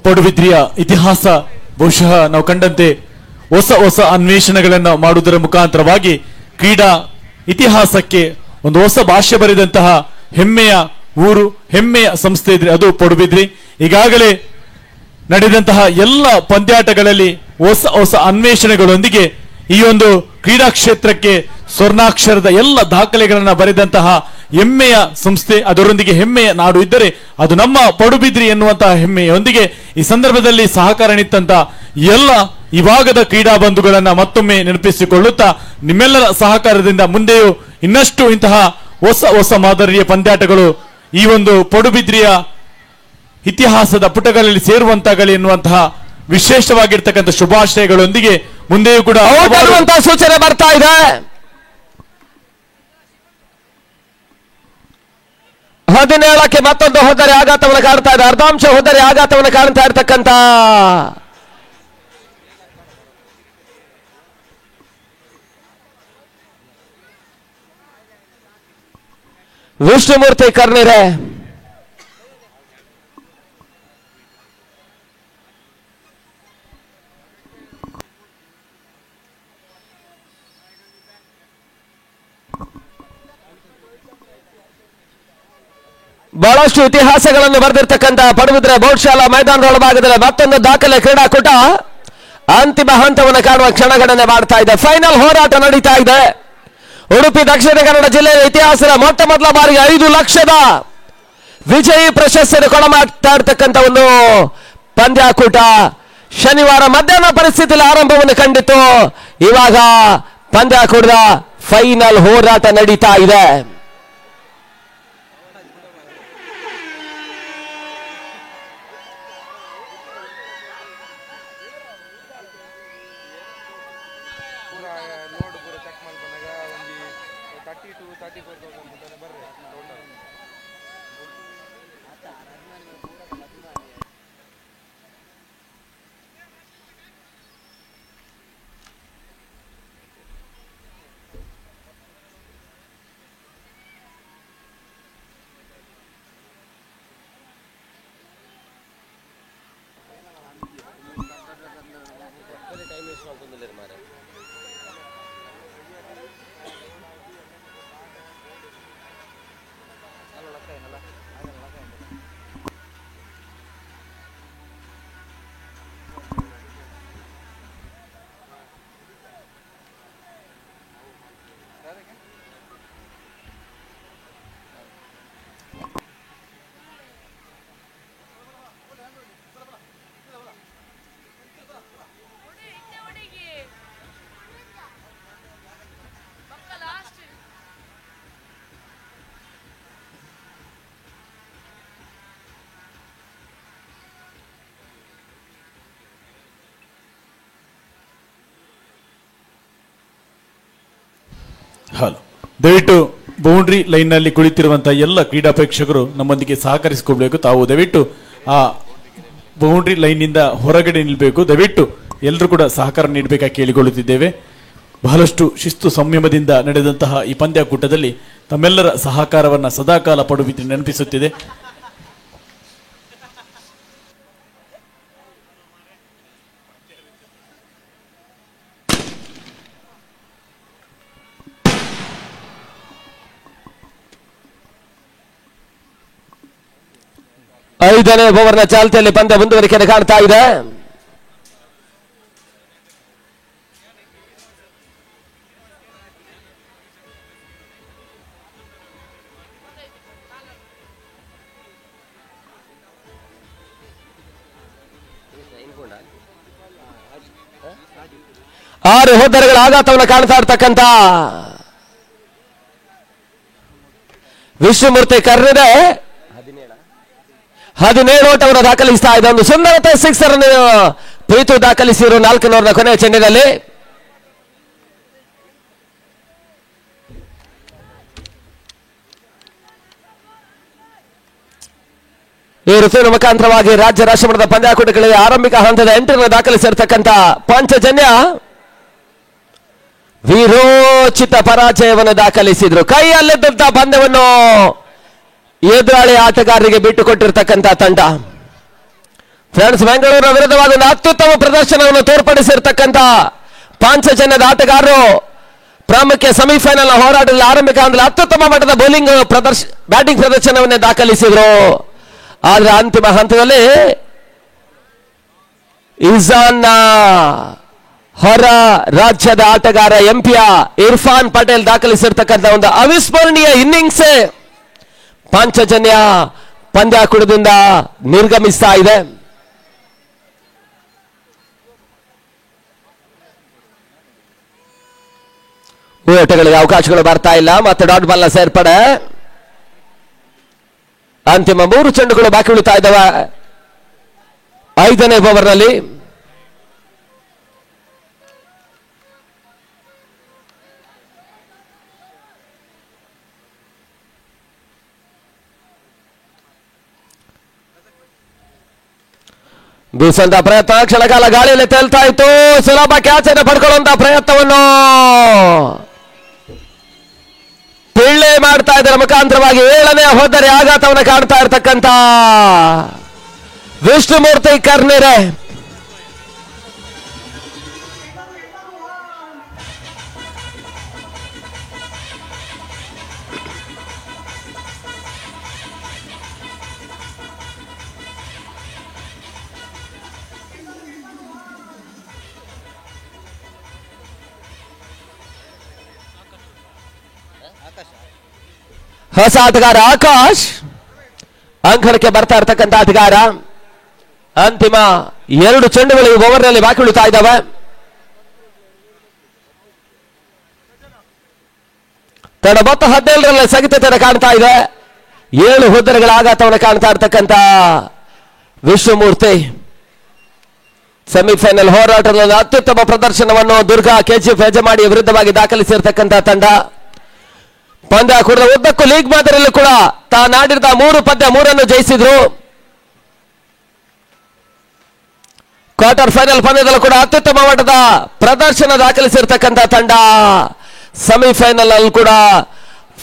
Speaker 2: ಪಡುಬಿದ್ರಿಯ ಇತಿಹಾಸ ಬಹುಶಃ ನಾವು ಕಂಡಂತೆ ಹೊಸ ಹೊಸ ಅನ್ವೇಷಣೆಗಳನ್ನು ಮಾಡುವುದರ ಮುಖಾಂತರವಾಗಿ ಕ್ರೀಡಾ ಇತಿಹಾಸಕ್ಕೆ ಒಂದು ಹೊಸ ಭಾಷೆ ಬರೆದಂತಹ ಹೆಮ್ಮೆಯ ಊರು, ಹೆಮ್ಮೆಯ ಸಂಸ್ಥೆ ಇದ್ರೆ ಅದು ಪಡುಬಿದ್ರಿ. ಈಗಾಗಲೇ ನಡೆದಂತಹ ಎಲ್ಲ ಪಂದ್ಯಾಟಗಳಲ್ಲಿ ಹೊಸ ಹೊಸ ಅನ್ವೇಷಣೆಗಳೊಂದಿಗೆ ಈ ಒಂದು ಕ್ರೀಡಾ ಕ್ಷೇತ್ರಕ್ಕೆ ಸ್ವರ್ಣಾಕ್ಷರದ ಎಲ್ಲ ದಾಖಲೆಗಳನ್ನು ಬರೆದಂತಹ ಹೆಮ್ಮೆಯ ಸಂಸ್ಥೆ, ಅದರೊಂದಿಗೆ ಹೆಮ್ಮೆಯ ನಾಡು ಇದ್ದರೆ ಅದು ನಮ್ಮ ಪಡುಬಿದ್ರಿ ಎನ್ನುವಂತಹ ಹೆಮ್ಮೆಯೊಂದಿಗೆ ಈ ಸಂದರ್ಭದಲ್ಲಿ ಸಹಕಾರ ನೀಡಿದಂತ ಎಲ್ಲ ಈ ಭಾಗದ ಕ್ರೀಡಾ ಬಂಧುಗಳನ್ನ ಮತ್ತೊಮ್ಮೆ ನೆನಪಿಸಿಕೊಳ್ಳುತ್ತಾ ನಿಮ್ಮೆಲ್ಲರ ಸಹಕಾರದಿಂದ ಮುಂದೆಯೂ ಇನ್ನಷ್ಟು ಇಂತಹ ಹೊಸ ಹೊಸ ಮಾದರಿಯ ಪಂದ್ಯಾಟಗಳು ಈ ಒಂದು ಪಡುಬಿದ್ರಿಯ ಇತಿಹಾಸದ ಪುಟಗಳಲ್ಲಿ ಸೇರುವಂತಾಗಲಿ ಎನ್ನುವಂತಹ ವಿಶೇಷವಾಗಿರ್ತಕ್ಕಂಥ ಶುಭಾಶಯಗಳೊಂದಿಗೆ ಮುಂದೆಯೂ ಕೂಡ
Speaker 5: ಸೂಚನೆ ಬರ್ತಾ ಇದೆ. 17ಕ್ಕೆ ಮತ್ತೊಂದು ಹೋದರೆ ಆಘಾತವನ್ನು ಕಾಣ್ತಾ ಇದೆ. ಅರ್ಧಾಂಶ ಹೋದರೆ ಆಘಾತವನ್ನು ಕಾಣ್ತಾ ಇರ್ತಕ್ಕಂಥ ವಿಷ್ಣುಮೂರ್ತಿ ಕರ್ನಿರೆ. ಬಹಳಷ್ಟು ಇತಿಹಾಸಗಳನ್ನು ಬರೆದಿರ್ತಕ್ಕಂಥ ಪಡುಬಿದ್ರೆ ಬಹುಶಾಲಾ ಮೈದಾನದ ಒಳಭಾಗದಲ್ಲಿ ಮತ್ತೊಂದು ದಾಖಲೆ ಕ್ರೀಡಾಕೂಟ ಅಂತಿಮ ಹಂತವನ್ನು ಕಾಣುವ ಕ್ಷಣಗಣನೆ ಮಾಡ್ತಾ ಇದೆ. ಫೈನಲ್ ಹೋರಾಟ ನಡೀತಾ ಇದೆ. ಉಡುಪಿ ದಕ್ಷಿಣ ಕನ್ನಡ ಜಿಲ್ಲೆಯ ಇತಿಹಾಸದ ಮೊಟ್ಟ ಮೊದಲ ಬಾರಿಗೆ 5 ಲಕ್ಷದ ವಿಜಯಿ ಪ್ರಶಸ್ತಿಯನ್ನು ಕೊಡಮಾಡ್ತಾ ಇರ್ತಕ್ಕಂಥ ಒಂದು ಪಂದ್ಯಾಕೂಟ ಶನಿವಾರ ಮಧ್ಯಾಹ್ನ ಪರಿಸ್ಥಿತಿಯಲ್ಲಿ ಆರಂಭವನ್ನು ಕಂಡಿತು. ಇವಾಗ ಪಂದ್ಯಾಕೂಟದ ಫೈನಲ್ ಹೋರಾಟ ನಡೀತಾ ಇದೆ.
Speaker 2: ಹಲೋ, ದಯವಿಟ್ಟು ಬೌಂಡ್ರಿ ಲೈನ್ ನಲ್ಲಿ ಕುಳಿತಿರುವಂತಹ ಎಲ್ಲ ಕ್ರೀಡಾ ಪ್ರೇಕ್ಷಕರು ನಮ್ಮೊಂದಿಗೆ ಸಹಕರಿಸಿಕೊಳ್ಬೇಕು. ತಾವು ದಯವಿಟ್ಟು ಆ ಬೌಂಡ್ರಿ ಲೈನ್ ನಿಂದ ಹೊರಗಡೆ ನಿಲ್ಲಬೇಕು. ದಯವಿಟ್ಟು ಎಲ್ಲರೂ ಕೂಡ ಸಹಕಾರ ನೀಡಬೇಕಾಗಿ ಕೇಳಿಕೊಳ್ಳುತ್ತಿದ್ದೇವೆ. ಬಹಳಷ್ಟು ಶಿಸ್ತು ಸಂಯಮದಿಂದ ನಡೆದಂತಹ ಈ ಪಂದ್ಯಾಕೂಟದಲ್ಲಿ ತಮ್ಮೆಲ್ಲರ ಸಹಕಾರವನ್ನ ಸದಾಕಾಲ ಪಡುವಿತು ನೆನಪಿಸುತ್ತಿದೆ.
Speaker 5: ಐದನೇ ಓವರ್ನ ಚಾಲ್ತಿಯಲ್ಲಿ ಪಂದ್ಯ ಮುಂದುವರಿಕೆ ಕಾಣ್ತಾ ಇದೆ. ಆರು ಹೋದರೆಗಳ ಆಘಾತವನ್ನು ಕಾಣ್ತಾ ಇರ್ತಕ್ಕಂಥ ವಿಷ್ಣುಮೂರ್ತಿ ಕರ್ನಿದೆ 17 ಓಟವನ್ನು ದಾಖಲಿಸ್ತಾ ಇದೆ. ಒಂದು ಸುಂದರತೆ ಸಿಕ್ಸರ್ ಅನ್ನು ಪ್ರೀತು ದಾಖಲಿಸಿರು 4 ಓವರ್ನ ಕೊನೆಯ ಚೆಂಡಿನಲ್ಲಿ. ಈ ಋತುವಿನ ಮುಖಾಂತರವಾಗಿ ರಾಜ್ಯ ರಾಷ್ಟ್ರಮಟ್ಟದ ಪಂದ್ಯಾಕೂಟಗಳಿಗೆ ಆರಂಭಿಕ ಹಂತದ 8 ದಾಖಲಿಸಿರ್ತಕ್ಕಂಥ ಪಾಂಚಜನ್ಯ ವೀರೋಚಿತ ಪರಾಜಯವನ್ನು ದಾಖಲಿಸಿದ್ರು. ಕೈಯಲ್ಲಿದ್ದಂತಹ ಪಂದ್ಯವನ್ನು ಎದುರಾಳಿ ಆಟಗಾರರಿಗೆ ಬಿಟ್ಟುಕೊಟ್ಟಿರ್ತಕ್ಕಂಥ ತಂಡ ಫ್ರೆಂಡ್ಸ್ ಬೆಂಗಳೂರಿನ ವಿರುದ್ಧವಾಗಿ ಒಂದು ಅತ್ಯುತ್ತಮ ಪ್ರದರ್ಶನವನ್ನು ತೋರ್ಪಡಿಸಿರ್ತಕ್ಕಂಥ ಪಾಂಚಜನ್ಯದ ಆಟಗಾರರು ಪ್ರಾಮುಖ್ಯ ಸೆಮಿಫೈನಲ್ ಹೋರಾಟದಲ್ಲಿ ಆರಂಭಿಕ ಹಂತದಲ್ಲಿ ಅತ್ಯುತ್ತಮ ಮಟ್ಟದ ಬೌಲಿಂಗ್ ಬ್ಯಾಟಿಂಗ್ ಪ್ರದರ್ಶನವನ್ನೇ ದಾಖಲಿಸಿದ್ರು. ಆದ್ರೆ ಅಂತಿಮ ಹಂತದಲ್ಲಿ ಇಜಾನ್ನ ಹೊರ ರಾಜ್ಯದ ಆಟಗಾರ ಎಂಪಿಯ ಇರ್ಫಾನ್ ಪಟೇಲ್ ದಾಖಲಿಸಿರ್ತಕ್ಕಂಥ ಒಂದು ಅವಿಸ್ಮರಣೀಯ ಇನ್ನಿಂಗ್ಸ್ ಪಾಂಚಜನ್ಯ ಪಂದ್ಯಾಕೂಟದಿಂದ ನಿರ್ಗಮಿಸ್ತಾ ಇದೆ. ಓಟಗಳಿಗೆ ಅವಕಾಶಗಳು ಬರ್ತಾ ಇಲ್ಲ. ಮತ್ತೆ ಡಾಟ್ ಬಾಲ್ ನ ಸೇರ್ಪಡೆ. ಅಂತಿಮ 3 ಚೆಂಡುಗಳು ಬಾಕಿ ಉಳಿತಾ ಇದ್ದಾವೆ 5ನೇ ಓವರ್ನಲ್ಲಿ. ಬೀಸುವಂತ ಪ್ರಯತ್ನ ಕ್ಷಣಕಾಲ ಗಾಳಿಯಲ್ಲಿ ತೇಲ್ತಾ ಇತ್ತು. ಸುಲಭ ಕ್ಯಾಚ್ ಅನ್ನು ಪಡ್ಕೊಳ್ಳುವಂತ ಪ್ರಯತ್ನವನ್ನು ಪಿಳ್ಳೆ ಮಾಡ್ತಾ ಇದರ ಮುಖಾಂತರವಾಗಿ 7ನೇ ಹೋದರೆ ಆಘಾತವನ್ನು ಕಾಣ್ತಾ ಇರ್ತಕ್ಕಂಥ ವಿಷ್ಣುಮೂರ್ತಿ ಕರ್ನಿರೆ. ಹೊಸ ಆಟಗಾರ ಆಕಾಶ್ ಅಂಕಣಕ್ಕೆ ಬರ್ತಾ ಇರ್ತಕ್ಕಂಥ ಆಟಗಾರ. ಅಂತಿಮ 2 ಚೆಂಡುಗಳು ಈ ಓವರ್ನಲ್ಲಿ ಬಾಕಿ ಉಳಿತಾ ಇದ್ದಾವೆ. ತನ್ನ ಮೊತ್ತ 17ರಲ್ಲಿ ಸ್ಥಗಿತತೆಯನ್ನು ಕಾಣ್ತಾ ಇದೆ. 7 ಹುದ್ದೆಗಳ ಆಘಾತವನ್ನು ಕಾಣ್ತಾ ಇರ್ತಕ್ಕಂಥ ವಿಶ್ವಮೂರ್ತಿ ಸೆಮಿಫೈನಲ್ ಹೋರಾಟದಲ್ಲಿ ಅತ್ಯುತ್ತಮ ಪ್ರದರ್ಶನವನ್ನು ದುರ್ಗಾ ಕೆಜಿಎಫ್ ಯಜಮಾನಿಯ ವಿರುದ್ಧವಾಗಿ ದಾಖಲಿಸಿರ್ತಕ್ಕಂಥ ತಂಡ. ಪಂದ್ಯಾಕೂಟದ ಉದ್ದಕ್ಕೂ ಲೀಗ್ ಮಾದರಿಯಲ್ಲೂ ಕೂಡ ತಾನಾಡಿದ 3 ಪಂದ್ಯ 3 ಜಯಿಸಿದ್ರು. ಕ್ವಾರ್ಟರ್ ಫೈನಲ್ ಪಂದ್ಯದಲ್ಲೂ ಕೂಡ ಅತ್ಯುತ್ತಮ ಮಟ್ಟದ ಪ್ರದರ್ಶನ ದಾಖಲಿಸಿರ್ತಕ್ಕಂಥ ತಂಡ ಸೆಮಿಫೈನಲ್ ಅಲ್ಲಿ ಕೂಡ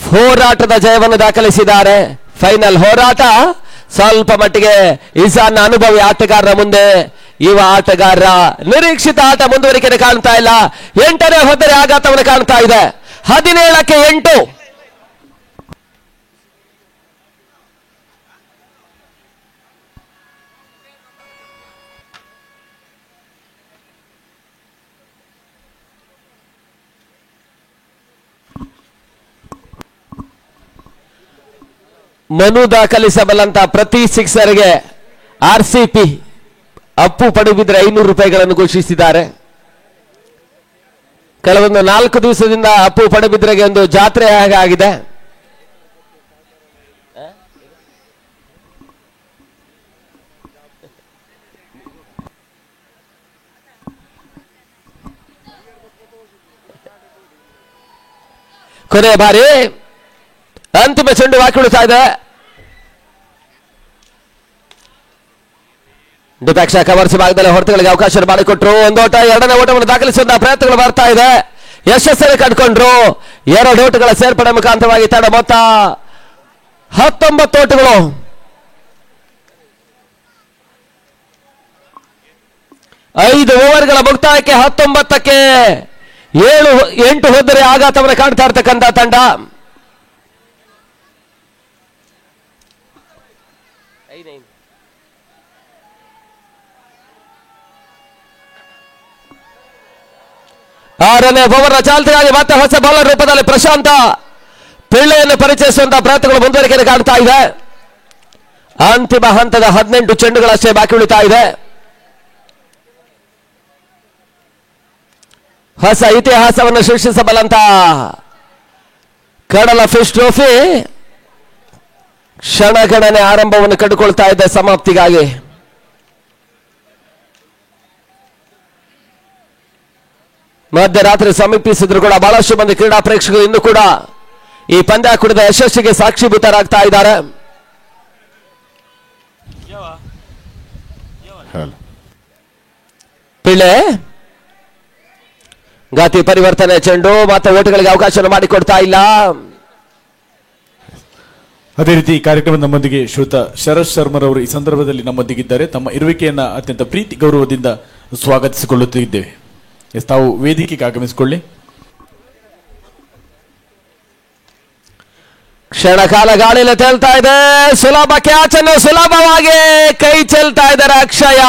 Speaker 5: ಹೋರಾಟದ ಜಯವನ್ನು ದಾಖಲಿಸಿದ್ದಾರೆ. ಫೈನಲ್ ಹೋರಾಟ ಸ್ವಲ್ಪ ಮಟ್ಟಿಗೆ ಇಜಾನ್ ಅನುಭವಿ ಆಟಗಾರರ ಮುಂದೆ ಯುವ ಆಟಗಾರರ ನಿರೀಕ್ಷಿತ ಆಟ ಮುಂದುವರಿಕೆ ಕಾಣ್ತಾ ಇಲ್ಲ. 8ನೇ ಹೋದರೆ ಆಘಾತವನ್ನು ಕಾಣ್ತಾ ಇದೆ. 17ಕ್ಕೆ 8. ಮನು ದಾಖಲಿಸಬಲ್ಲಂತ ಪ್ರತಿ ಸಿಕ್ಸರ್ಗೆ ಆರ್ಸಿಪಿ ಅಪ್ಪು ಪಡುಬಿದ್ರೆ 500 ರೂಪಾಯಿಗಳನ್ನು ಘೋಷಿಸಿದ್ದಾರೆ. ಕೆಲವೊಂದು 4 ದಿವಸದಿಂದ ಅಪ್ಪು ಪಡುಬಿದ್ರೆಗೆ ಒಂದು ಜಾತ್ರೆ ಆಗಿದೆ. ಕೊನೆ ಬಾರಿ ಅಂತಿಮ ಚೆಂಡು ಬಾಕಿ ಉಳಿತಾ ಇದೆ. ಡಿಫೆಕ್ಷ ಕವರ್ಸಿ ಭಾಗದಲ್ಲಿ ಹೊರತುಗಳಿಗೆ ಅವಕಾಶ ಮಾಡಿಕೊಟ್ರು. ಒಂದು ಓಟ, ಎರಡನೇ ಓಟವನ್ನು ದಾಖಲಿಸುವಂತಹ ಪ್ರಯತ್ನಗಳು ಬರ್ತಾ ಇದೆ. ಯಶಸ್ಸನ್ನು ಕಂಡುಕೊಂಡ್ರು. 2 ಓಟಗಳ ಸೇರ್ಪಡೆ ಮುಖಾಂತರವಾಗಿ ತಂಡ ಮೊತ್ತ 19 ಓಟಗಳು. 5 ಓವರ್ಗಳ ಮುಕ್ತಾಯಕ್ಕೆ 19ಕ್ಕೆ 7-8 ಹೋದರೆ ಆಘಾತವನ್ನು ಕಾಣ್ತಾ ಇರ್ತಕ್ಕಂಥ ತಂಡ. ಆರನೇ ಓವರ್ನ ಚಾಲ್ತಿಗಾಗಿ ಮತ್ತೆ ಹೊಸ ಬೌಲರ್ ರೂಪದಲ್ಲಿ ಪ್ರಶಾಂತ ಪಿಳ್ಳೆಯನ್ನು ಪರಿಚಯಿಸುವಂತಹ ಪ್ರಯತ್ನಗಳು ಮುಂದುವರಿಕೆಯನ್ನು ಕಾಣ್ತಾ ಇದೆ. ಅಂತಿಮ ಹಂತದ 18 ಚೆಂಡುಗಳಷ್ಟೇ ಬಾಕಿ ಉಳಿತಾ ಇದೆ. ಹೊಸ ಇತಿಹಾಸವನ್ನು ಸೃಷ್ಟಿಸಬಲ್ಲಂತ ಕಡಲ ಫಿಶ್ ಟ್ರೋಫಿ ಕ್ಷಣಗಣನೆ ಆರಂಭವನ್ನು ಕಂಡುಕೊಳ್ತಾ ಇದೆ ಸಮಾಪ್ತಿಗಾಗಿ. ಮಧ್ಯರಾತ್ರಿ ಸಮೀಪಿಸಿದ್ರು ಕೂಡ ಬಹಳಷ್ಟು ಮಂದಿ ಕ್ರೀಡಾ ಪ್ರೇಕ್ಷಕರು ಇನ್ನೂ ಕೂಡ ಈ ಪಂದ್ಯಾಕೂಟದ ಯಶಸ್ಸಿಗೆ ಸಾಕ್ಷೀಭೂತರಾಗ್ತಾ ಇದ್ದಾರೆ. ಪಿಳ್ಳೆ ಗಾತಿ ಪರಿವರ್ತನೆ ಚೆಂಡು ಮತ್ತೆ ಓಟುಗಳಿಗೆ ಅವಕಾಶವನ್ನು ಮಾಡಿಕೊಡ್ತಾ ಇಲ್ಲ.
Speaker 2: ಅದೇ ರೀತಿ ಈ ಕಾರ್ಯಕ್ರಮದ ನಮ್ಮೊಂದಿಗೆ ಶ್ರೋತ ಶರತ್ ಶರ್ಮರವರು ಈ ಸಂದರ್ಭದಲ್ಲಿ ನಮ್ಮೊಂದಿಗಿದ್ದಾರೆ. ತಮ್ಮ ಇರುವಿಕೆಯನ್ನ ಅತ್ಯಂತ ಪ್ರೀತಿ ಗೌರವದಿಂದ ಸ್ವಾಗತಿಸಿಕೊಳ್ಳುತ್ತಿದ್ದೇವೆ. ತಾವು ವೇದಿಕೆಗೆ ಆಗಮಿಸಿಕೊಳ್ಳಿ.
Speaker 5: ಕ್ಷಣ ಕಾಲ ಗಾಳಿಯಲ್ಲಿ ತೇಲ್ತಾ ಇದೆ. ಸುಲಭ ಕ್ಯಾಚ್ ಅನ್ನು ಸುಲಭವಾಗಿ ಕೈ ಚೆಲ್ತಾ ಇದ್ದಾರೆ ಅಕ್ಷಯ.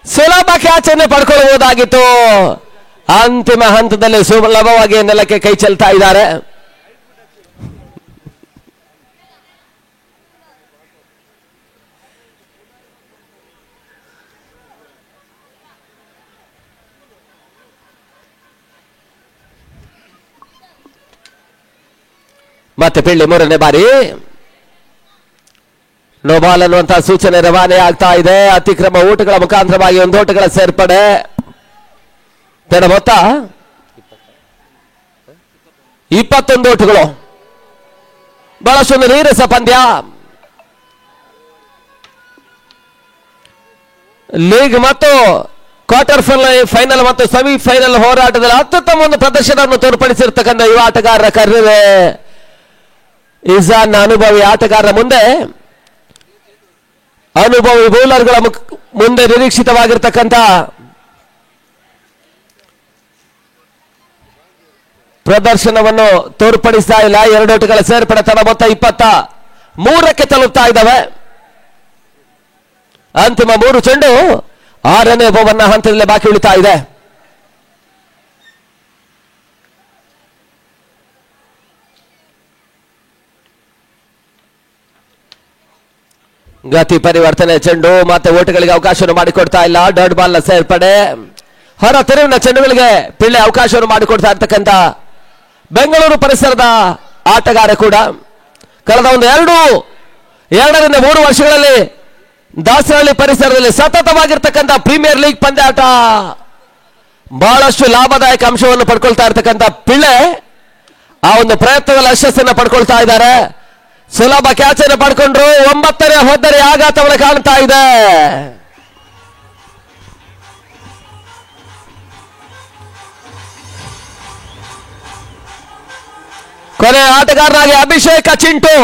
Speaker 5: ಸುಲಭ ಕ್ಯಾಚ್ ಅನ್ನು ಪಡ್ಕೊಳ್ಳಬಹುದಾಗಿತ್ತು. ಅಂತಿಮ ಹಂತದಲ್ಲಿ ಸುಲಭವಾಗಿ ನೆಲಕ್ಕೆ ಕೈ ಚೆಲ್ತಾ ಇದ್ದಾರೆ. ಮತ್ತೆ ಪಿಳ್ಳಿ ಮೂರನೇ ಬಾರಿ ನೋಬಾಲ್ ಅನ್ನುವಂತಹ ಸೂಚನೆ ರವಾನೆ ಆಗ್ತಾ ಇದೆ. ಅತಿಕ್ರಮ ಓಟಗಳ ಮುಖಾಂತರವಾಗಿ 1 ಓಟಗಳ ಸೇರ್ಪಡೆ. ತೆರ ಮೊತ್ತ 21 ಓಟಗಳು. ಬಹಳಷ್ಟು ನೀರಸ ಪಂದ್ಯ. ಲೀಗ್ ಮತ್ತು ಕ್ವಾರ್ಟರ್ ಫೈನಲ್ ಮತ್ತು ಸೆಮಿಫೈನಲ್ ಹೋರಾಟದಲ್ಲಿ ಅತ್ಯುತ್ತಮ ಒಂದು ಪ್ರದರ್ಶನವನ್ನು ತೋರ್ಪಡಿಸಿರ್ತಕ್ಕಂಥ ಯುವ ಆಟಗಾರರ ಕರೆರೆ ಇಜಾನ್ ಅನುಭವಿ ಆಟಗಾರರ ಮುಂದೆ ಅನುಭವಿ ಬೌಲರ್ಗಳ ಮುಂದೆ ನಿರೀಕ್ಷಿತವಾಗಿರ್ತಕ್ಕಂಥ ಪ್ರದರ್ಶನವನ್ನು ತೋರ್ಪಡಿಸ್ತಾ ಇಲ್ಲ. 2 ಓಟಗಳ ಸೇರ್ಪಡೆ. ತನ್ನ ಮೊತ್ತ 23ಕ್ಕೆ ತಲುಪ್ತಾ ಇದ್ದಾವೆ. ಅಂತಿಮ 3 ಚೆಂಡು 6ನೇ ಓವರ್ನ ಹಂತದಲ್ಲಿ ಬಾಕಿ ಉಳಿತಾ ಇದೆ. ಗತಿ ಪರಿವರ್ತನೆ ಚೆಂಡು ಮತ್ತೆ ಓಟಗಳಿಗೆ ಅವಕಾಶವನ್ನು ಮಾಡಿಕೊಡ್ತಾ ಇಲ್ಲ. ಡಾಟ್ ಬಾಲ್ ನ ಸೇರ್ಪಡೆ. ಹೊರ ತಿರುವಿನ ಚೆಂಡುಗಳಿಗೆ ಪಿಳ್ಳೆ ಅವಕಾಶವನ್ನು ಮಾಡಿಕೊಡ್ತಾ ಇರ್ತಕ್ಕಂಥ ಬೆಂಗಳೂರು ಪರಿಸರದ ಆಟಗಾರ ಕೂಡ ಕಳೆದ ಒಂದು 2ರಿಂದ 3 ವರ್ಷಗಳಲ್ಲಿ ದಾಸರಹಳ್ಳಿ ಪರಿಸರದಲ್ಲಿ ಸತತವಾಗಿರ್ತಕ್ಕಂಥ ಪ್ರೀಮಿಯರ್ ಲೀಗ್ ಪಂದ್ಯಾಟ ಬಹಳಷ್ಟು ಲಾಭದಾಯಕ ಅಂಶವನ್ನು ಪಡ್ಕೊಳ್ತಾ ಇರ್ತಕ್ಕಂಥ ಪಿಳ್ಳೆ ಆ ಒಂದು ಪ್ರಯತ್ನದಲ್ಲಿ ಯಶಸ್ಸನ್ನು ಪಡ್ಕೊಳ್ತಾ ಇದ್ದಾರೆ. ಸುಲಭ ಕ್ಯಾಚ್ ಅನ್ನು ಪಡ್ಕೊಂಡ್ರು. 9ನೇ ಹೋದರೆ ಆಘಾತವನ್ನು ಕಾಣ್ತಾ ಇದೆ. ಕೊನೆ ಆಟಗಾರನಾಗಿ ಅಭಿಷೇಕ ಚಿಂಟು.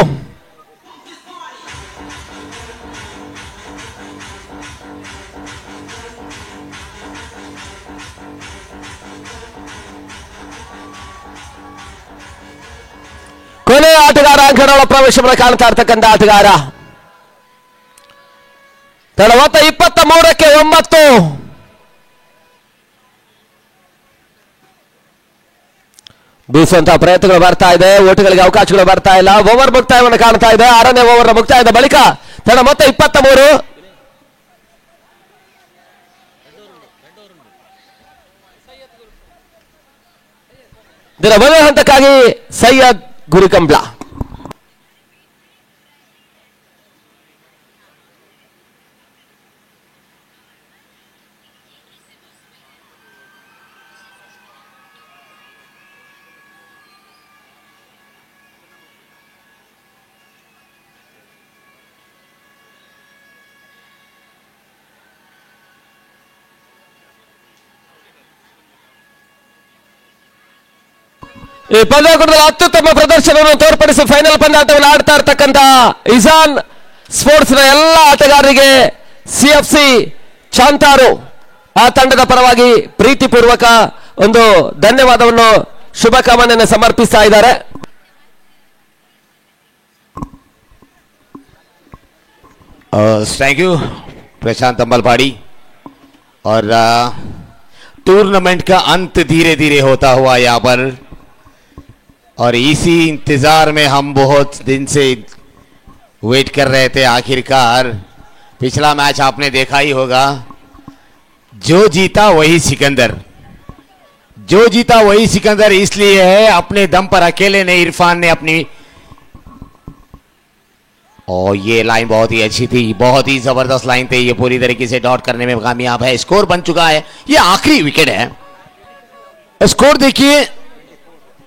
Speaker 5: ಕೊನೆ ಆಟಗಾರ ಅಂಕಣಗಳ ಪ್ರವೇಶವನ್ನು ಕಾಣ್ತಾ ಇರ್ತಕ್ಕಂಥ ಆಟಗಾರ. ತಡ ಮೊತ್ತ 23ಕ್ಕೆ 9. ಬೀಸುವಂತಹ ಪ್ರಯತ್ನಗಳು ಬರ್ತಾ ಇದೆ. ಓಟಗಳಿಗೆ ಅವಕಾಶಗಳು ಬರ್ತಾ ಇಲ್ಲ. ಓವರ್ ಮುಕ್ತಾಯವನ್ನು ಕಾಣ್ತಾ ಇದೆ. 6ನೇ ಓವರ್ ಮುಕ್ತಾಯದ ಬಳಿಕ ತಡ ಮೊತ್ತ 23. ಇದರ ಮೊದಲ ಹಂತಕ್ಕಾಗಿ ಸೈಯದ್ ಗುರಿಕಂಬ್ಲಾ. ಈ ಪಂದ್ಯಾಕೂಟದಲ್ಲಿ ಅತ್ಯುತ್ತಮ ಪ್ರದರ್ಶನವನ್ನು ತೋರ್ಪಡಿಸಿ ಫೈನಲ್ ಪಂದ್ಯಾಟವನ್ನು ಆಡ್ತಾ ಇರ್ತಕ್ಕಂಥ ಇಜಾನ್ ಸ್ಪೋರ್ಟ್ಸ್ ನ ಎಲ್ಲ ಆಟಗಾರರಿಗೆ ಸಿಎಫ್ಸಿ ಚಾಂತಾರು ಆ ತಂಡದ ಪರವಾಗಿ ಪ್ರೀತಿಪೂರ್ವಕ ಒಂದು ಧನ್ಯವಾದವನ್ನು ಶುಭಕಾಮನೆಯನ್ನು ಸಮರ್ಪಿಸ್ತಾ ಇದ್ದಾರೆ.
Speaker 6: थैंक यू प्रशांत अंबलपाड़ी. और टूर्नामेंट का अंत धीरे धीरे होता हुआ यहाँ पर, और इसी इंतजार में हम बहुत दिन से वेट कर रहे थे. आखिरकार पिछला मैच आपने देखा ही होगा, जो जीता वही सिकंदर, जो जीता वही सिकंदर इसलिए है अपने दम पर अकेले ने इरफान ने अपनी, और ये लाइन बहुत ही अच्छी थी, बहुत ही जबरदस्त लाइन थी, ये पूरी तरीके से डॉट करने में कामयाब है. स्कोर बन चुका है, ये आखिरी विकेट है. स्कोर देखिए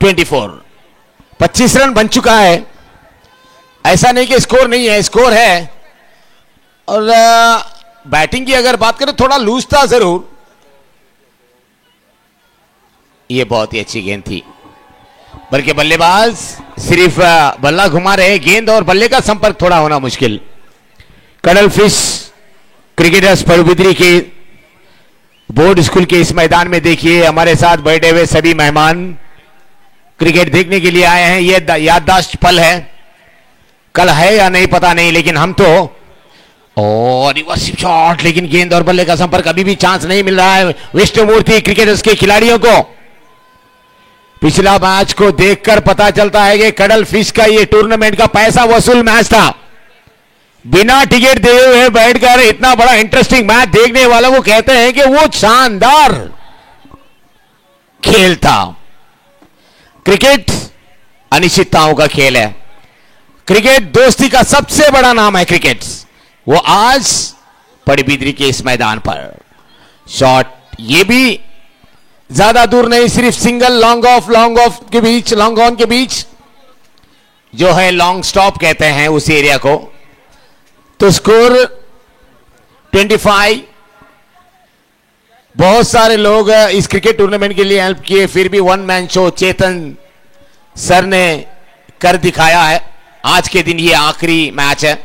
Speaker 6: 24, 25 रन बन चुका है. ऐसा नहीं कि स्कोर नहीं है, स्कोर है. और बैटिंग की अगर बात करें थोड़ा लूज था जरूर. ये बहुत ही अच्छी गेंद थी, बल्कि बल्लेबाज सिर्फ बल्ला घुमा रहे, गेंद और बल्ले का संपर्क थोड़ा होना मुश्किल. कडल फिश क्रिकेटर्स परुबिद्री के बोर्ड स्कूल के इस मैदान में देखिए हमारे साथ बैठे हुए सभी मेहमान क्रिकेट देखने के लिए आए हैं. ये याददाश्त पल है, कल है या नहीं पता नहीं, लेकिन हम तो, और रिवर्स शॉट, लेकिन गेंद और बल्ले का संपर्क, अभी भी चांस नहीं मिल रहा है विष्णुमूर्ति क्रिकेटर्स के खिलाड़ियों को. पिछला मैच को देखकर पता चलता है कि कडल फिश का ये टूर्नामेंट का पैसा वसूल मैच था. बिना टिकट दिए हुए बैठकर इतना बड़ा इंटरेस्टिंग मैच देखने वालों को कहते हैं कि वो शानदार खेल था. क्रिकेट अनिश्चितताओं का खेल है. क्रिकेट दोस्ती का सबसे बड़ा नाम है. क्रिकेट वो आज पड़बिद्री के इस मैदान पर शॉट, ये भी ज्यादा दूर नहीं, सिर्फ सिंगल लॉन्ग ऑफ के बीच, लॉन्ग ऑन के बीच जो है लॉन्ग स्टॉप कहते हैं उस एरिया को. तो स्कोर 25. बहुत सारे लोग इस क्रिकेट टूर्नामेंट के लिए हेल्प किए, फिर भी वन मैन शो चेतन सर ने कर दिखाया है. आज के दिन ये आखिरी मैच है.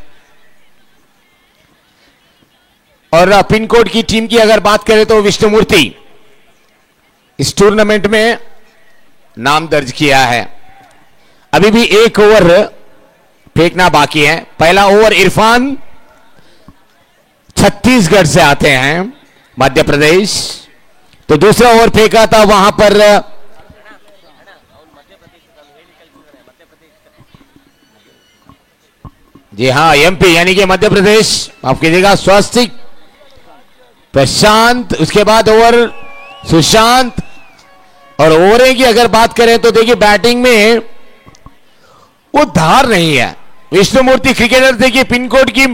Speaker 6: और पिन कोड की टीम की अगर बात करें तो विष्णुमूर्ति इस टूर्नामेंट में नाम दर्ज किया है. अभी भी एक ओवर फेंकना बाकी है. पहला ओवर इरफान छत्तीसगढ़ से आते हैं, मध्य प्रदेश, तो दूसरा ओवर फेंका था वहां पर जी हां एमपी यानी कि मध्य प्रदेश, माफ कीजिएगा, स्वास्तिक प्रशांत. उसके बाद ओवर सुशांत. और ओवरें की अगर बात करें तो देखिए बैटिंग में वो धार नहीं है. विष्णुमूर्ति क्रिकेटर देखिए पिन कोड की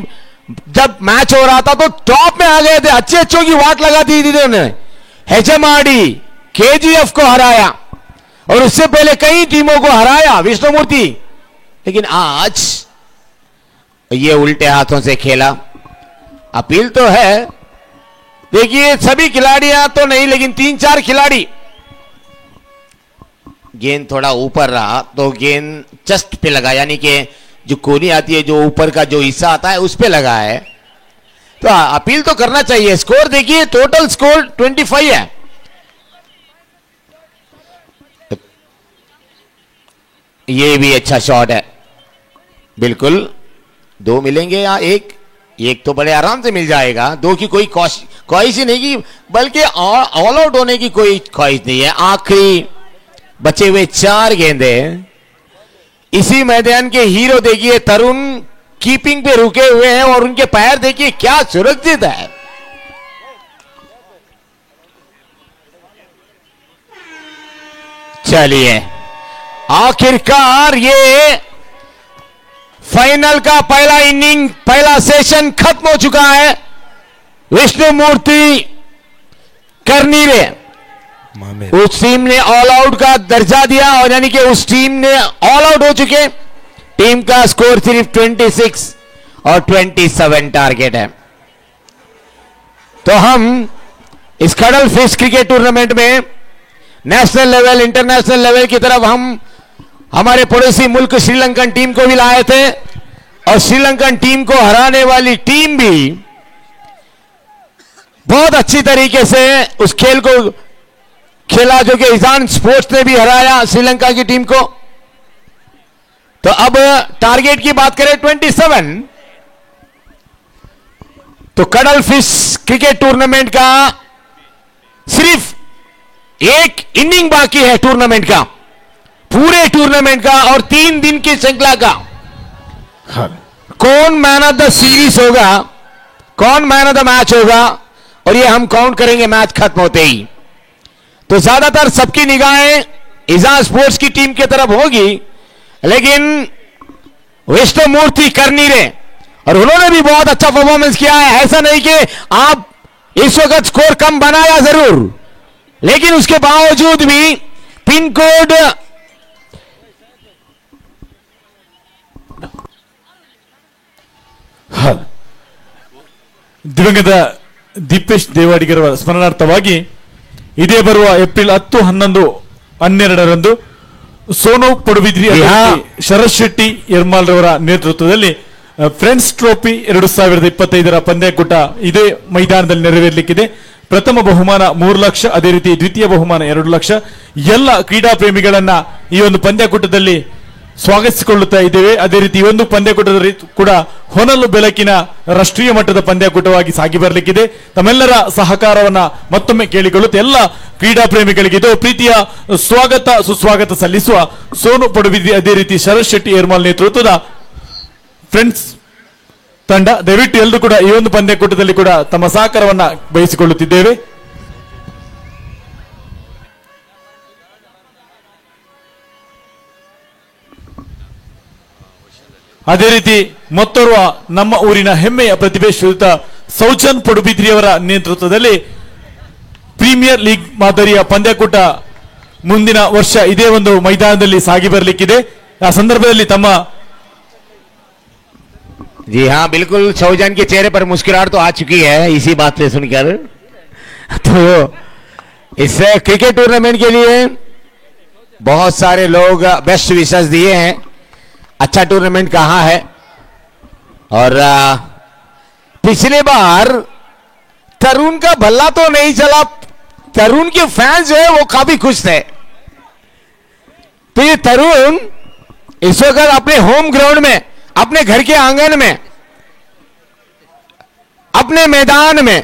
Speaker 6: जब मैच हो रहा था तो टॉप में आ गए थे, अच्छे अच्छों की वाट लगा दी थी उन्होंने. हेजमाडी केजीएफ को हराया और उससे पहले कई टीमों को हराया विष्णुमूर्ति, लेकिन आज ये उल्टे हाथों से खेला. अपील तो है, देखिए सभी खिलाड़ियां तो नहीं, लेकिन 3-4 खिलाड़ी. गेंद थोड़ा ऊपर रहा तो गेंद चस्ट पे लगा, यानी कि जो कोनी आती है, जो ऊपर का जो हिस्सा आता है उस पे लगा है. तो अपील तो करना चाहिए. स्कोर देखिए, टोटल स्कोर 25 है. ये भी अच्छा शॉट है, बिल्कुल. 2 मिलेंगे या एक तो बड़े आराम से मिल जाएगा. 2 की कोई ख्वाहिश ही नहीं की, बल्कि ऑल आउट होने की कोई ख्वाहिश नहीं है. आखिरी बचे हुए 4 गेंदे. इसी मैदान के हीरो देखिए तरुण कीपिंग पे रुके हुए हैं और उनके पैर देखिए क्या सुरक्षित है. चलिए आखिरकार ये फाइनल का पहला इनिंग, पहला सेशन खत्म हो चुका है. विष्णुमूर्ति कर्नीरे उस टीम ने ऑल आउट का दर्जा दिया, और यानी कि उस टीम ने ऑल आउट हो चुके. टीम का स्कोर सिर्फ 26 और 27 टारगेट है. तो हम इस कडल फिश क्रिकेट टूर्नामेंट में नेशनल लेवल इंटरनेशनल लेवल की तरफ हम हमारे पड़ोसी मुल्क श्रीलंकन टीम को भी लाए थे और श्रीलंकन टीम को हराने वाली टीम भी बहुत अच्छी तरीके से उस खेल को खेला, जो कि ईजान स्पोर्ट्स ने भी हराया श्रीलंका की टीम को। तो अब टारगेट की बात करें 27, तो कडल फिश क्रिकेट टूर्नामेंट का सिर्फ एक इनिंग बाकी है टूर्नामेंट का, पूरे टूर्नामेंट का और 3 दिन की श्रृंखला का। कौन मैन ऑफ द सीरीज होगा, कौन मैन ऑफ द मैच होगा, और ये हम काउंट करेंगे मैच खत्म होते ही। तो ज्यादातर सबकी निगाहें ईजान स्पोर्ट्स की टीम की तरफ होगी, लेकिन विष्णुमूर्ति कर्नीरे और उन्होंने भी बहुत अच्छा परफॉर्मेंस किया है। ऐसा नहीं कि आप इस वक्त स्कोर कम बनाया जरूर, लेकिन उसके बावजूद भी पिन कोड
Speaker 2: ದಿವಂಗತ ದೀಪೇಶ್ ದೇವಾಡಿಗರ ಸ್ಮರಣಾರ್ಥವಾಗಿ ಇದೇ ಬರುವ ಏಪ್ರಿಲ್ 10, 11, 12ರಂದು ಸೋನು ಪಡುಬಿದ್ರಿ ಶರತ್ ಶೆಟ್ಟಿ ಯರ್ಮಾಲ್ ರವರ ನೇತೃತ್ವದಲ್ಲಿ ಫ್ರೆಂಡ್ಸ್ ಟ್ರೋಫಿ 2025ರ ಪಂದ್ಯಾಕೂಟ ಇದೇ ಮೈದಾನದಲ್ಲಿ ನೆರವೇರಲಿಕ್ಕಿದೆ. ಪ್ರಥಮ ಬಹುಮಾನ 3 ಲಕ್ಷ, ಅದೇ ರೀತಿ ದ್ವಿತೀಯ ಬಹುಮಾನ 2 ಲಕ್ಷ. ಎಲ್ಲ ಕ್ರೀಡಾ ಪ್ರೇಮಿಗಳನ್ನ ಈ ಒಂದು ಪಂದ್ಯಾಕೂಟದಲ್ಲಿ ಸ್ವಾಗತಿಸಿಕೊಳ್ಳುತ್ತಾ ಇದ್ದೇವೆ. ಅದೇ ರೀತಿ ಈ ಒಂದು ಪಂದ್ಯಾಕೂಟದಲ್ಲಿ ಕೂಡ ಹೊನಲು ಬೆಳಕಿನ ರಾಷ್ಟ್ರೀಯ ಮಟ್ಟದ ಪಂದ್ಯಾಕೂಟವಾಗಿ ಸಾಗಿ ಬರಲಿಕ್ಕಿದೆ. ತಮ್ಮೆಲ್ಲರ ಸಹಕಾರವನ್ನ ಮತ್ತೊಮ್ಮೆ ಕೇಳಿಕೊಳ್ಳುತ್ತೆ. ಎಲ್ಲ ಕ್ರೀಡಾ ಪ್ರೇಮಿಗಳಿಗೆ ಇದು ಪ್ರೀತಿಯ ಸ್ವಾಗತ ಸುಸ್ವಾಗತ ಸಲ್ಲಿಸುವ ಸೋನು ಪಡುಬಿದ್ರಿ, ಅದೇ ರೀತಿ ಶರತ್ ಶೆಟ್ಟಿ ಯರ್ಮಾಲ್ ನೇತೃತ್ವದ ಫ್ರೆಂಡ್ಸ್ ತಂಡ. ದಯವಿಟ್ಟು ಎಲ್ಲರೂ ಕೂಡ ಈ ಒಂದು ಪಂದ್ಯಾಕೂಟದಲ್ಲಿ ಕೂಡ ತಮ್ಮ ಸಹಕಾರವನ್ನ ಬಯಸಿಕೊಳ್ಳುತ್ತಿದ್ದೇವೆ. ಅದೇ ರೀತಿ ಮತ್ತೋರ್ವ ನಮ್ಮ ಊರಿನ ಹೆಮ್ಮೆಯ ಪ್ರತಿಭೆ ಶ್ರೀಯುತ ಸೌಜನ್ ಪಡುಬಿದ್ರಿಯವರ ನೇತೃತ್ವದಲ್ಲಿ ಪ್ರೀಮಿಯರ್ ಲೀಗ್ ಮಾದರಿಯ ಪಂದ್ಯಾಕೂಟ ಮುಂದಿನ ವರ್ಷ ಇದೇ ಒಂದು ಮೈದಾನದಲ್ಲಿ ಸಾಗಿ ಬರಲಿಕ್ಕಿದೆ. ಆ ಸಂದರ್ಭದಲ್ಲಿ ತಮ್ಮ
Speaker 6: जी हाँ, बिल्कुल सौजन के चेहरे पर मुस्कुराहट तो आ चुकी है इसी बात से सुनकर। तो इस क्रिकेट टूर्नामेंट के लिए बहुत सारे लोग बेस्ट विशेस दिए हैं। अच्छा टूर्नामेंट कहाँ है, और पिछले बार तरुण का भल्ला तो नहीं चला, तरुण के फैंस जो है वो काफी खुश थे। तो ये तरुण इस वक्त अपने होम ग्राउंड में, अपने घर के आंगन में, अपने मैदान में,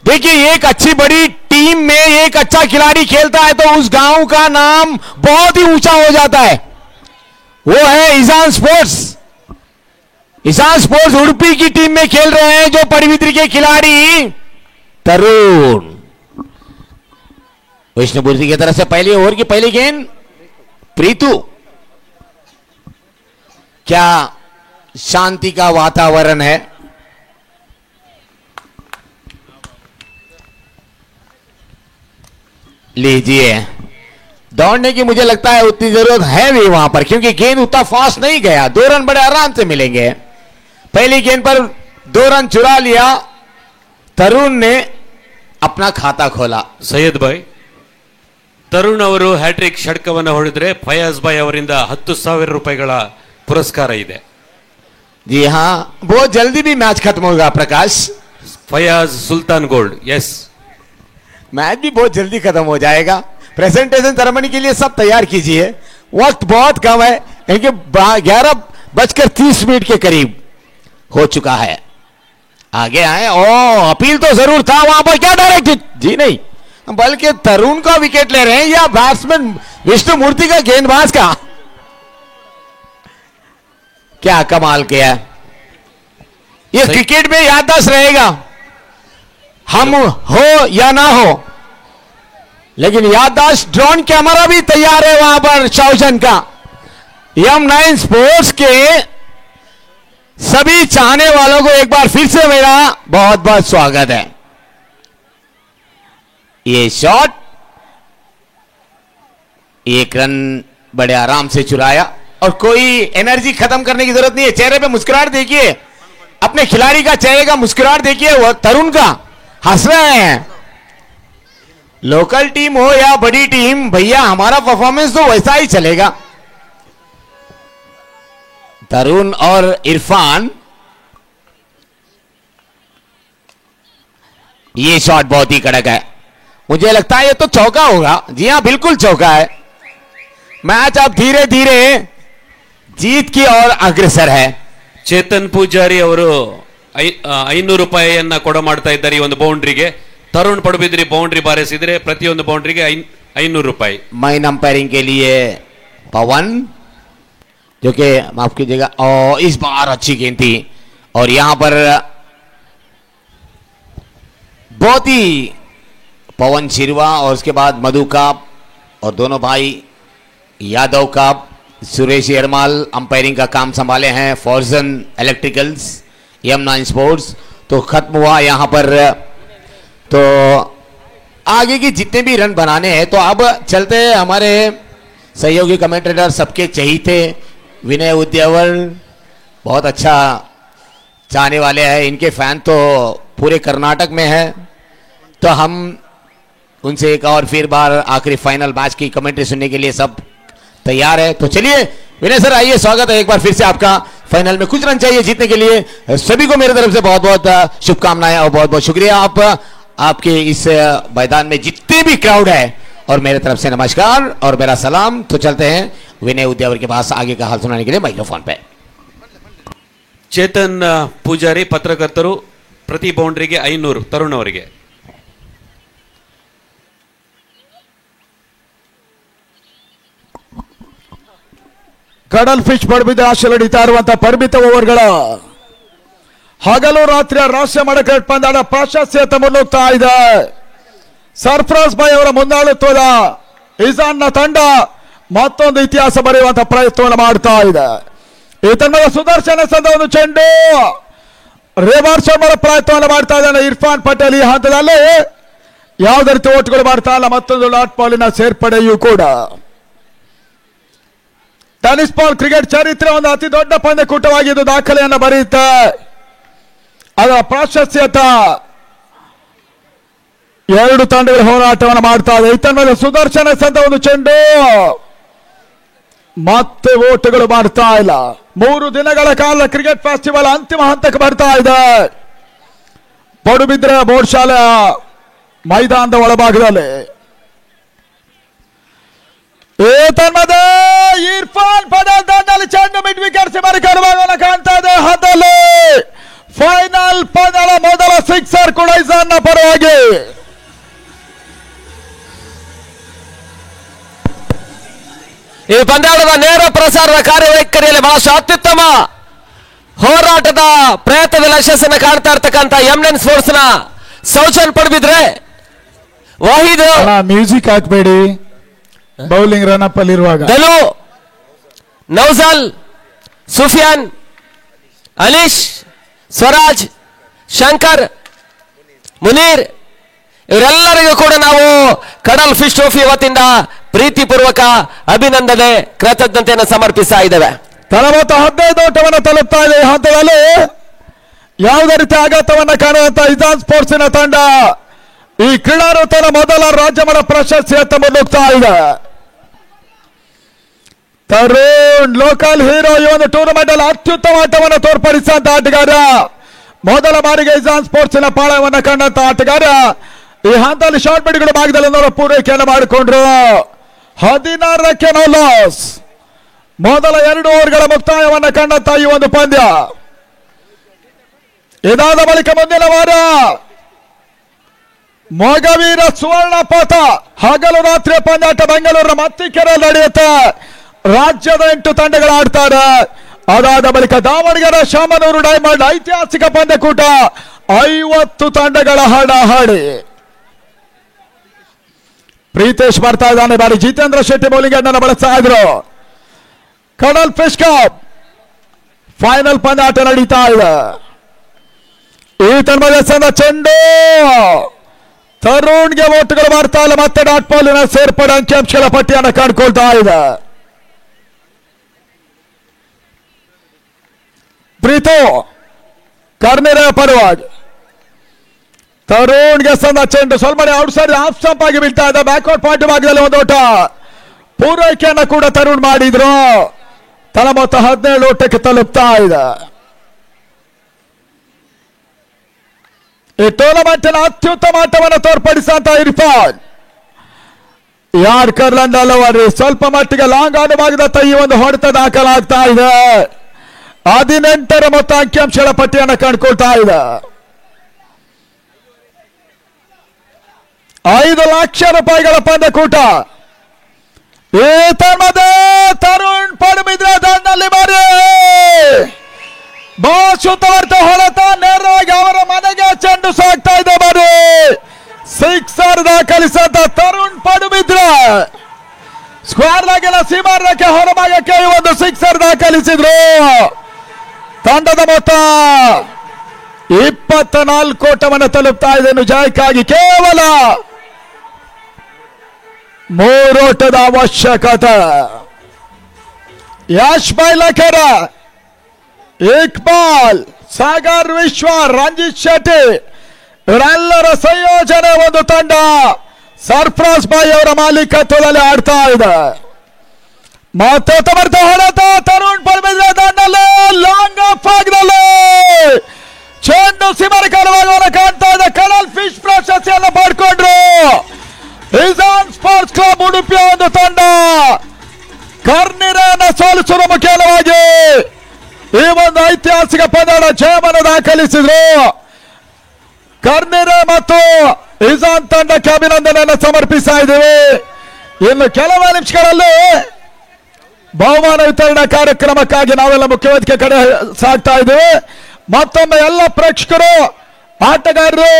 Speaker 6: देखिए एक अच्छी बड़ी टीम में एक अच्छा खिलाड़ी खेलता है तो उस गांव का नाम बहुत ही ऊंचा हो जाता है। वो है ईजान स्पोर्ट्स। ईजान स्पोर्ट्स उडुपी की टीम में खेल रहे हैं जो पड़बिद्री के खिलाड़ी तरुण। विष्णुमूर्ति की तरफ से पहले ओवर की पहली गेंद प्रीतु। क्या शांति का वातावरण है। लीजिए, दौड़ने की मुझे लगता है उतनी जरूरत है भी वहां पर, क्योंकि गेंद उतना फास्ट नहीं गया। 2 रन बड़े आराम से मिलेंगे। पहली गेंद पर 2 रन चुरा लिया, तरुण ने अपना खाता खोला।
Speaker 4: ಸೈಯದ್ ಬಾಯ್, ತರುಣ್ ಅವರು ಹ್ಯಾಟ್ರಿಕ್ ಷಟ್ಕವನ್ನು ಹೊಡೆದ್ರೆ ಫಯಾಜ್ ಬಾಯ್ ಅವರಿಂದ 10,000 ರೂಪಾಯಿಗಳ ಪುರಸ್ಕಾರ ಇದೆ.
Speaker 6: जी हाँ, बहुत जल्दी भी मैच खत्म होगा Prakash.
Speaker 4: Fayaz Sultan gold. Yes,
Speaker 6: match भी बहुत जल्दी खत्म हो जाएगा। प्रेजेंटेशन सेरेमनी के लिए सब तैयार कीजिए, वक्त बहुत कम है, क्योंकि 11:30 के करीब हो चुका है। आगे आए। ओ, अपील तो जरूर था वहां पर, क्या डायरेक्ट? जी नहीं, बल्कि तरुण का विकेट ले रहे हैं या बैट्समैन विष्णुमूर्ति का, गेंदबाज का। क्या कमाल किया। ये क्रिकेट में याददाश्त रहेगा, हम हो या ना हो, लेकिन याददाश्त ड्रोन कैमरा भी तैयार है वहां पर सौजन का। M9 स्पोर्ट्स के सभी चाहने वालों को एक बार फिर से मेरा बहुत बहुत स्वागत है। ये शॉट 1 रन बड़े आराम से चुराया, और कोई एनर्जी खत्म करने की जरूरत नहीं है। चेहरे पे मुस्कुराहट देखिए, अपने खिलाड़ी का चेहरे का मुस्कुराहट देखिए, वो तरुण का हंस रहे हैं। लोकल टीम हो या बड़ी टीम, भैया हमारा परफॉर्मेंस तो वैसा ही चलेगा। तरुण और इरफान, ये शॉट बहुत ही कड़क है, मुझे लगता है ये तो चौका होगा। जी हां, बिल्कुल चौका है। मैच अब धीरे धीरे जीत की ओर अग्रसर है।
Speaker 4: ಚೇತನ್ ಪೂಜಾರಿ ಅವರು 500 ರೂಪಾಯಿಯನ್ನ ಕೊಡ ಮಾಡ್ತಾ ಇದ್ದಾರೆ ಈ ಒಂದು ಬೌಂಡ್ರಿಗೆ. ತರುಣ್ ಪಡುಬಿದ್ರಿ ಬೌಂಡ್ರಿ ಬಾರಿಸಿದ್ರೆ ಪ್ರತಿಯೊಂದು ಬೌಂಡ್ರಿಗೆ 500 ರೂಪಾಯಿ.
Speaker 6: माइन अंपायरिंग के लिए पवन, जो कि माफ कीजिएगा, और इस बार अच्छी गेंद थी। और यहां पर बहुत ही पवन शिरवा और उसके बाद मधु काप और दोनों भाई यादव काप, सुरेश यरमाल अंपायरिंग का काम संभाले हैं। फॉर्जन इलेक्ट्रिकल्स, M9 स्पोर्ट्स। तो खत्म हुआ यहां पर। तो आगे की जितने भी रन बनाने हैं, तो अब चलते हैं हमारे सहयोगी कमेंटेटर सबके चहीते विनय उद्यावर, बहुत अच्छा चाहने वाले हैं, इनके फैन तो पूरे कर्नाटक में है। तो हम उनसे एक और फिर बार आखिरी फाइनल मैच की कमेंट्री सुनने के लिए सब तैयार है। तो चलिए विनय सर, आइए, स्वागत है एक बार फिर से आपका। फाइनल में कुछ रन चाहिए जीतने के लिए। सभी को मेरे तरफ से बहुत बहुत शुभकामनाएं और बहुत बहुत शुक्रिया आपके इस मैदान में जितने भी क्राउड है, और मेरे तरफ से नमस्कार और मेरा सलाम। तो चलते हैं विनय उद्यावर के पास आगे का हाल सुनाने के लिए माइक्रोफोन पे।
Speaker 4: ಚೇತನ್ ಪೂಜಾರಿ ಪತ್ರಕರ್ತರು, ಪ್ರತಿ ಬೌಂಡ್ರಿಗೆ 500. ತರುಣ್ ಅವರಿಗೆ
Speaker 1: ಕಡಲ್ ಫಿಶ್ ಪಡುಬಿದ್ರಿ ಆಶೆ ನಡೀತಾ ಇರುವಂತಹ ಪರಿಮಿತ ಓವರ್ಗಳ ಹಗಲು ರಾತ್ರಿಯ ರಾಷ್ಟ್ರೀಯ ಮಡಕೇಟ್ ಪಂದ್ಯಾಟ ಪ್ರಾಶಸ್ತ್ಯತೆ ಮುನ್ನುಗ್ತಾ ಇದೆ. ಸರ್ಫರಾಜ್ ಭಾಯ್ ಅವರ ಮುಂದಾಳುತ್ವದ ಇಜಾನ್ನ ತಂಡ ಮತ್ತೊಂದು ಇತಿಹಾಸ ಬರೆಯುವಂತಹ ಪ್ರಯತ್ನವನ್ನು ಮಾಡ್ತಾ ಇದೆ. ಈ ತಂಡದ ಸುದರ್ಶನ ಸಂದ ಒಂದು ಚೆಂಡು ರಿವರ್ಸ್ ಮಾಡೋ ಪ್ರಯತ್ನವನ್ನು ಮಾಡ್ತಾ ಇದ್ದಾನೆ ಇರ್ಫಾನ್ ಪಟೇಲ್. ಈ ಹಂತದಲ್ಲಿ ಯಾವುದೇ ರೀತಿ ಓಟ್ಗಳು ಮಾಡ್ತಾ ಇಲ್ಲ. ಮತ್ತೊಂದು ಲಾಟ್ ಬಾಲಿನ ಸೇರ್ಪಡೆಯೂ ಕೂಡ. ಟೆನಿಸ್ ಬಾಲ್ ಕ್ರಿಕೆಟ್ ಚರಿತ್ರೆ ಒಂದು ಅತಿ ದೊಡ್ಡ ಪಂದ್ಯಕೂಟವಾಗಿ ಇದು ದಾಖಲೆಯನ್ನು ಬರೆಯುತ್ತೆ. ಅದರ ಪ್ರಾಶಸ್ತ್ಯತ ಎರಡು ತಂಡಗಳ ಹೋರಾಟವನ್ನು ಮಾಡ್ತಾ ಇದೆ. ಈ ತಂಡದ ಸುದರ್ಶನ ಸಂದ ಒಂದು ಚೆಂಡು ಮತ್ತೆ ಓಟುಗಳು ಮಾಡ್ತಾ ಇಲ್ಲ. 3 ದಿನಗಳ ಕಾಲ ಕ್ರಿಕೆಟ್ ಫೆಸ್ಟಿವಲ್ ಅಂತಿಮ ಹಂತಕ್ಕೆ ಬರ್ತಾ ಇದೆ. ಪಡುಬಿದ್ರೆ ಬೋರ್ಡ್ ಶಾಲೆಯ ಮೈದಾನದ ಒಳಭಾಗದಲ್ಲಿ ಇರ್ಫಾನ್ ಪಟೇಲ್ ದಂಡಲ್ಲಿ ಚೆಂಡು ಮಿಡ್ ವಿಕೆಟ್ ಬರಕಾರವನ್ನು ಕಾಣ್ತಾ ಇದೆ. ಹತ್ತಲ್ಲಿ ಫೈನಲ್ ಪಂದ್ಯದ ಮೊದಲ ಸಿಕ್ಸರ್ ಕೂಡ ಇಜಾನ್ನ ಪರವಾಗಿ.
Speaker 5: ಈ ಪಂದ್ಯಾಟದ ನೇರ ಪ್ರಸಾರದ ಕಾರ್ಯವೈಖರಿಯಲ್ಲಿ ಬಹಳಷ್ಟು ಅತ್ಯುತ್ತಮ ಹೋರಾಟದ ಪ್ರಯತ್ನದಲ್ಲಿ ಯಶಸ್ಸನ್ನು ಕಾಣ್ತಾ ಇರ್ತಕ್ಕಂಥ M9 ಸ್ಪೋರ್ಟ್ಸ್ ನ ಸೌಜನ್ ಪಡುಬಿದ್ರೆ ವಾಹಿದ್
Speaker 1: ಮ್ಯೂಸಿಕ್ ಹಾಕ್ಬೇಡಿ ಬೌಲಿಂಗ್ ರನ್ ಅಪ್ ಅಲ್ಲಿರುವಾಗ.
Speaker 5: ದಲು, ನೌಜಲ್, ಸುಫಿಯಾನ್, ಅನೀಶ್, ಸ್ವರಾಜ್, ಶಂಕರ್, ಮುನೀರ್ ಇವರೆಲ್ಲರಿಗೂ ಕೂಡ ನಾವು ಕಡಲ್ ಫಿಶ್ ಟ್ರೋಫಿ ವತಿಯಿಂದ ಪ್ರೀತಿಪೂರ್ವಕ ಅಭಿನಂದನೆ ಕೃತಜ್ಞತೆಯನ್ನು ಸಮರ್ಪಿಸ್ತಾ ಇದ್ದೇವೆ.
Speaker 1: ತಲವತ್ತ 15 ಓಟವನ್ನು ತಲುಪ್ತಾ ಇದೆ. ಈ ಹಂತದಲ್ಲಿ ಯಾವುದೇ ರೀತಿ ಆಘಾತವನ್ನು ಕಾಣುವಂತ ಇಜಾನ್ ಸ್ಪೋರ್ಟ್ಸಿನ ತಂಡ ಈ ಕ್ರೀಡಾ ಋತುವಿನ ಮೊದಲ ರಾಜ್ಯಮಟ್ಟ ಪ್ರಶಸ್ತಿಯತ್ತ ಮುನ್ನುಗ್ತಾ ಇದೆ. ತರುಣ್ ಲೋಕಲ್ ಹೀರೋ ಈ ಒಂದು ಟೂರ್ನಮೆಂಟ್ ಅಲ್ಲಿ ಅತ್ಯುತ್ತಮ ಆಟವನ್ನು ತೋರ್ಪಡಿಸಿದಂತ ಆಟಗಾರ, ಮೊದಲ ಬಾರಿಗೆ ಇಜಾನ್ ಸ್ಪೋರ್ಟ್ಸಿನ ಪಾಳಯವನ್ನು ಕಂಡಂತ ಆಟಗಾರ. ಈ ಹಂತದಲ್ಲಿ ಶಾರ್ಟ್ ಬಿಡ್ಗಳ ಭಾಗದಲ್ಲಿ ಅವರ ಪೂರೈಕೆಯನ್ನು ಮಾಡಿಕೊಂಡ್ರು. 16ಕ್ಕೆ ನೋ ಲಾಸ್. ಮೊದಲ 2 ಓವರ್ಗಳ ಮುಕ್ತಾಯವನ್ನು ಕಂಡಂತ ಈ ಒಂದು ಪಂದ್ಯ. ಇದಾದ ಬಳಿಕ ಮುಂದಿನ ವಾರ ಮೊಗವೀರ ಸುವರ್ಣ ಪಥ ಹಗಲು ರಾತ್ರಿ ಪಂದ್ಯಾಟ ಬೆಂಗಳೂರಿನ ಮತ್ತಿಕೆರೆಯಲ್ಲಿ ನಡೆಯುತ್ತೆ. ರಾಜ್ಯದ 8 ತಂಡಗಳು ಆಡ್ತಾರೆ. ಅದಾದ ಬಳಿಕ ದಾವಣಗೆರೆ ಶಾಮನೂರು ಡೈಮಂಡ್ ಐತಿಹಾಸಿಕ ಪಂದ್ಯಕೂಟ 50 ತಂಡಗಳ ಹಣಾಹಣಿ. ಪ್ರೀತೇಶ್ ಬರ್ತಾ ಇದ್ದಾನೆ. ಬಾರಿ ಜಿತೇಂದ್ರ ಶೆಟ್ಟಿ ಬೌಲಿಂಗ್ ಅನ್ನು ಬಳಸ್ತಾ ಇದ್ರು. ಕಡಲ್ ಫಿಶ್ ಕಪ್ ಫೈನಲ್ ಪಂದ್ಯಾಟ ನಡೀತಾ ಇದೆ. ಈ ತಂಡದ ಚೆಂಡು ತರುಣ್ಗೆ ಓಟುಗಳು ಮಾಡ್ತಾ ಇಲ್ಲ. ಮತ್ತೆ ಡಾಟ್ ಬಾಲಿನ ಸೇರ್ಪಡೆ ಅಂಕಿಅಂಶಗಳ ಪಟ್ಟಿಯನ್ನು ಕಂಡುಕೊಳ್ತಾ ಇದೆ. ಪ್ರೀತು ಕರ್ನೆರ ಪರವಾಗಿ ತರುಣ್ಗೆ ಸಂದ ಚೆಂಡು ಸ್ವಲ್ಪ ಔಟ್ ಸೈಡ್ ಆಫ್ ಸ್ಟಂಪ್ ಆಗಿ ಬೀಳ್ತಾ ಇದೆ. ಬ್ಯಾಕ್ವರ್ಡ್ ಪಾಯಿಂಟ್ ಭಾಗದಲ್ಲಿ ಒಂದು ಓಟ ಪೂರೈಕೆಯನ್ನ ಕೂಡ ತರುಣ್ ಮಾಡಿದ್ರು. ತಳ ಮೊತ್ತ 17 ಓಟಕ್ಕೆ ತಲುಪ್ತಾ ಇದೆ. ಈ ಟೂರ್ನಮೆಂಟಿನ ಅತ್ಯುತ್ತಮ ಆಟವನ್ನು ತೋರ್ಪಡಿಸಂತ ಇರ್ಫಾನ್ ಯಾರ್ಕರ್ ಲಂಡಲ್ ಸ್ವಲ್ಪ ಮಟ್ಟಿಗೆ ಲಾಂಗ್ ಆನ್ ಭಾಗದತ್ತ ಈ ಒಂದು ಹೊಡೆತ ದಾಖಲಾಗ್ತಾ ಇದೆ. 18ರ ಮೊತ್ತ ಅಂಕಿಅಂಶಗಳ ಪಟ್ಟಿಯನ್ನು ಕಂಡುಕೊಳ್ತಾ ಇದೆ. 5 ಲಕ್ಷ ರೂಪಾಯಿಗಳ ಪಂದ್ಯಕೂಟ. ಈ ತರ್ಮದ ತರುಣ್ ಪಡುಬಿದ್ರೆ ದಂಡಲ್ಲಿ ಮಾರಿ ಬಹುಶುದ್ಧವರ್ತ ಹೊಡೆತ ನೇರವಾಗಿ ಅವರ ಮನೆಗೆ ಚೆಂಡು ಸಾಗ್ತಾ ಇದೆ. ಬಾರಿ ಸಿಕ್ಸರ್ ದಾಖಲಿಸಂತ ತರುಣ್ ಪಡುಬಿದ್ರೆ ಸ್ಕ್ವೇರ್ ಲಾಗಿನ ಸೀಮಾರ್ಧಕ್ಕೆ ಹೊರಭಾಗಕ್ಕೆ ಈ ಒಂದು ಸಿಕ್ಸರ್ ದಾಖಲಿಸಿದ್ರು. ತಂಡದ ಮೊತ್ತ 24 ಓಟವನ್ನು ತಲುಪ್ತಾ ಇದೆ. ಜಯಕ್ಕಾಗಿ ಕೇವಲ 3 ಓಟದ ಅವಶ್ಯಕತೆ. ಯಶ್ ಬೈಲಕರ, ಇಕ್ಬಾಲ್, ಸಾಗರ್ ವಿಶ್ವ, ರಂಜಿತ್ ಶೆಟ್ಟಿ ಇವರೆಲ್ಲರ ಸಂಯೋಜನೆ ಒಂದು ತಂಡ ಸರ್ಫರಾಜ್ ಬಾಯಿ ಅವರ ಮಾಲೀಕತ್ವದಲ್ಲಿ ಆಡ್ತಾ ಇದೆ. ಮತ್ತೆ ತಮರ್ತ ಹೊಡೆತ ತರುಣ್ ಪಡುಬಿದ್ರೆ ದಂಡಲ್ಲಿ ಲಾಂಗ್ ಆಫ್ ಆಗದಲ್ಲಿ ಚೆಂಡು ಸಿಮರಕರವಾಗಿ ಕಾಣ್ತಾ ಇದೆ. ಕಡಲ್ ಫಿಶ್ ಪ್ರಶಸ್ತಿಯನ್ನು ಪಡ್ಕೊಂಡ್ರು ರಿಸಾನ್ ಸ್ಪೋರ್ಟ್ಸ್ ಕ್ಲಬ್ ಉಡುಪಿಯ ಒಂದು ತಂಡ ಕರ್ನಿರನ್ನ ಸೋಲಿಸುವ ಮುಖ್ಯವಾಗಿ ಈ ಒಂದು ಐತಿಹಾಸಿಕ ಪಂದ್ಯದ ಜಯವನ್ನು ದಾಖಲಿಸಿದ್ರು. ಕರ್ನಿರ ಮತ್ತು ಇಜಾನ್ ತಂಡಕ್ಕೆ ಅಭಿನಂದನೆಯನ್ನು ಸಮರ್ಪಿಸ್ತಾ ಇದ್ದೀವಿ. ಇನ್ನು ಕೆಲವೇ ನಿಮಿಷಗಳಲ್ಲಿ ಬಹುಮಾನ ವಿತರಣಾ ಕಾರ್ಯಕ್ರಮಕ್ಕಾಗಿ ನಾವೆಲ್ಲ ಮುಖ್ಯ ವೇದಿಕೆ ಕಡೆ ಸಾಗ್ತಾ ಇದ್ದೀವಿ. ಮತ್ತೊಮ್ಮೆ ಎಲ್ಲ ಪ್ರೇಕ್ಷಕರು, ಆಟಗಾರರು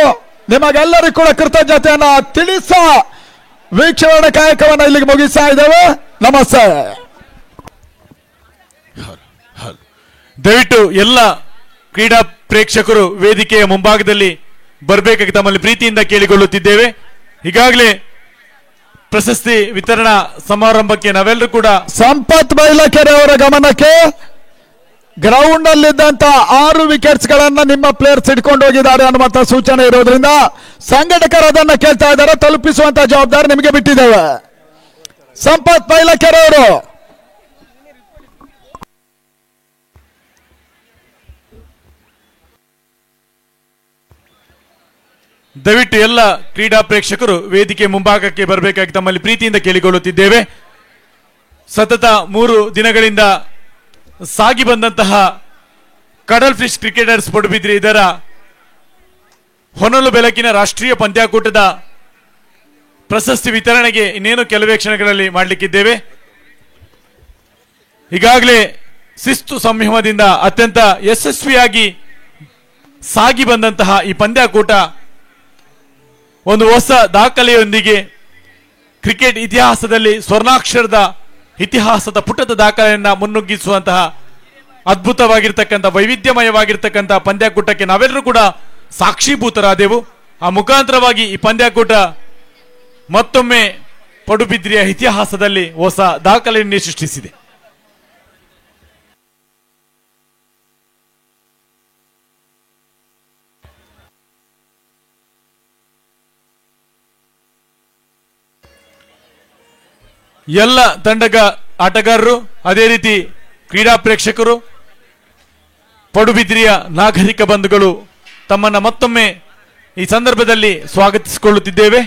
Speaker 1: ನಿಮಗೆಲ್ಲರಿಗೂ ಕೂಡ ಕೃತಜ್ಞತೆಯನ್ನ ತಿಳಿಸ ವೀಕ್ಷಣೆ ಕಾಯಕವನ್ನು ಇಲ್ಲಿಗೆ ಮುಗಿಸ್ತಾ ಇದ್ದೇವೆ. ನಮಸ್ತೆ.
Speaker 2: ದಯವಿಟ್ಟು ಎಲ್ಲ ಕ್ರೀಡಾ ಪ್ರೇಕ್ಷಕರು ವೇದಿಕೆಯ ಮುಂಭಾಗದಲ್ಲಿ ಬರಬೇಕಾಗಿ ತಮ್ಮಲ್ಲಿ ಪ್ರೀತಿಯಿಂದ ಕೇಳಿಕೊಳ್ಳುತ್ತಿದ್ದೇವೆ. ಈಗಾಗಲೇ ಪ್ರಶಸ್ತಿ ವಿತರಣಾ ಸಮಾರಂಭಕ್ಕೆ ನಾವೆಲ್ಲರೂ ಕೂಡ
Speaker 1: ಸಂಪತ್ ಬೈಲಕೆರೆ ಅವರ ಗಮನಕ್ಕೆ ಗ್ರೌಂಡ್ ನಲ್ಲಿದ್ದಂತ 6 ವಿಕೆಟ್ಸ್ ಗಳನ್ನ ನಿಮ್ಮ ಪ್ಲೇಯರ್ಸ್ ಹಿಡ್ಕೊಂಡು ಹೋಗಿದ್ದಾರೆ ಅನ್ನುವಂತ ಸೂಚನೆ ಇರೋದ್ರಿಂದ ಸಂಘಟಕರು ಅದನ್ನ ಕೇಳ್ತಾ ಇದ್ದಾರೆ. ತಲುಪಿಸುವಂತ ಜವಾಬ್ದಾರಿ ನಿಮಗೆ ಬಿಟ್ಟಿದ್ದೇವೆ. ಸಂಪತ್ ಬೈಲಕೆರೆ ಅವರು
Speaker 2: ದಯವಿಟ್ಟು ಎಲ್ಲ ಕ್ರೀಡಾ ಪ್ರೇಕ್ಷಕರು ವೇದಿಕೆ ಮುಂಭಾಗಕ್ಕೆ ಬರಬೇಕಾಗಿ ತಮ್ಮಲ್ಲಿ ಪ್ರೀತಿಯಿಂದ ಕೇಳಿಕೊಳ್ಳುತ್ತಿದ್ದೇವೆ. ಸತತ 3 ದಿನಗಳಿಂದ ಸಾಗಿ ಬಂದಂತಹ ಕಡಲ್ ಫಿಶ್ ಕ್ರಿಕೆಟರ್ಸ್ ಪಡುಬಿದ್ರಿ ಇದರ ಹೊನಲು ಬೆಳಕಿನ ರಾಷ್ಟ್ರೀಯ ಪಂದ್ಯಾಕೂಟದ ಪ್ರಶಸ್ತಿ ವಿತರಣೆಗೆ ಇನ್ನೇನು ಕೆಲವೇ ಕ್ಷಣಗಳಲ್ಲಿ ಮಾಡಲಿಕ್ಕಿದ್ದೇವೆ. ಈಗಾಗಲೇ ಶಿಸ್ತು ಸಂಯಮದಿಂದ ಅತ್ಯಂತ ಯಶಸ್ವಿಯಾಗಿ ಸಾಗಿ ಬಂದಂತಹ ಈ ಪಂದ್ಯಾಕೂಟ ಒಂದು ಹೊಸ ದಾಖಲೆಯೊಂದಿಗೆ ಕ್ರಿಕೆಟ್ ಇತಿಹಾಸದಲ್ಲಿ ಸ್ವರ್ಣಾಕ್ಷರದ ಇತಿಹಾಸದ ಪುಟದ ದಾಖಲೆಯನ್ನ ಮುನ್ನುಗ್ಗಿಸುವಂತಹ ಅದ್ಭುತವಾಗಿರ್ತಕ್ಕಂಥ ವೈವಿಧ್ಯಮಯವಾಗಿರ್ತಕ್ಕಂಥ ಪಂದ್ಯಾಕೂಟಕ್ಕೆ ನಾವೆಲ್ಲರೂ ಕೂಡ ಸಾಕ್ಷೀಭೂತರಾದೆವು. ಆ ಮುಖಾಂತರವಾಗಿ ಈ ಪಂದ್ಯಾಕೂಟ ಮತ್ತೊಮ್ಮೆ ಪಡುಬಿದ್ರಿಯ ಇತಿಹಾಸದಲ್ಲಿ ಹೊಸ ದಾಖಲೆಯನ್ನೇ ಸೃಷ್ಟಿಸಿದೆ. ಎಲ್ಲ ತಂಡದ ಆಟಗಾರರು, ಅದೇ ರೀತಿ ಕ್ರೀಡಾ ಪ್ರೇಕ್ಷಕರು, ಪಡುಬಿದ್ರಿಯ ನಾಗರಿಕ ಬಂಧುಗಳು ತಮ್ಮನ್ನ ಮತ್ತೊಮ್ಮೆ ಈ ಸಂದರ್ಭದಲ್ಲಿ ಸ್ವಾಗತಿಸಿಕೊಳ್ಳುತ್ತಿದ್ದೇವೆ.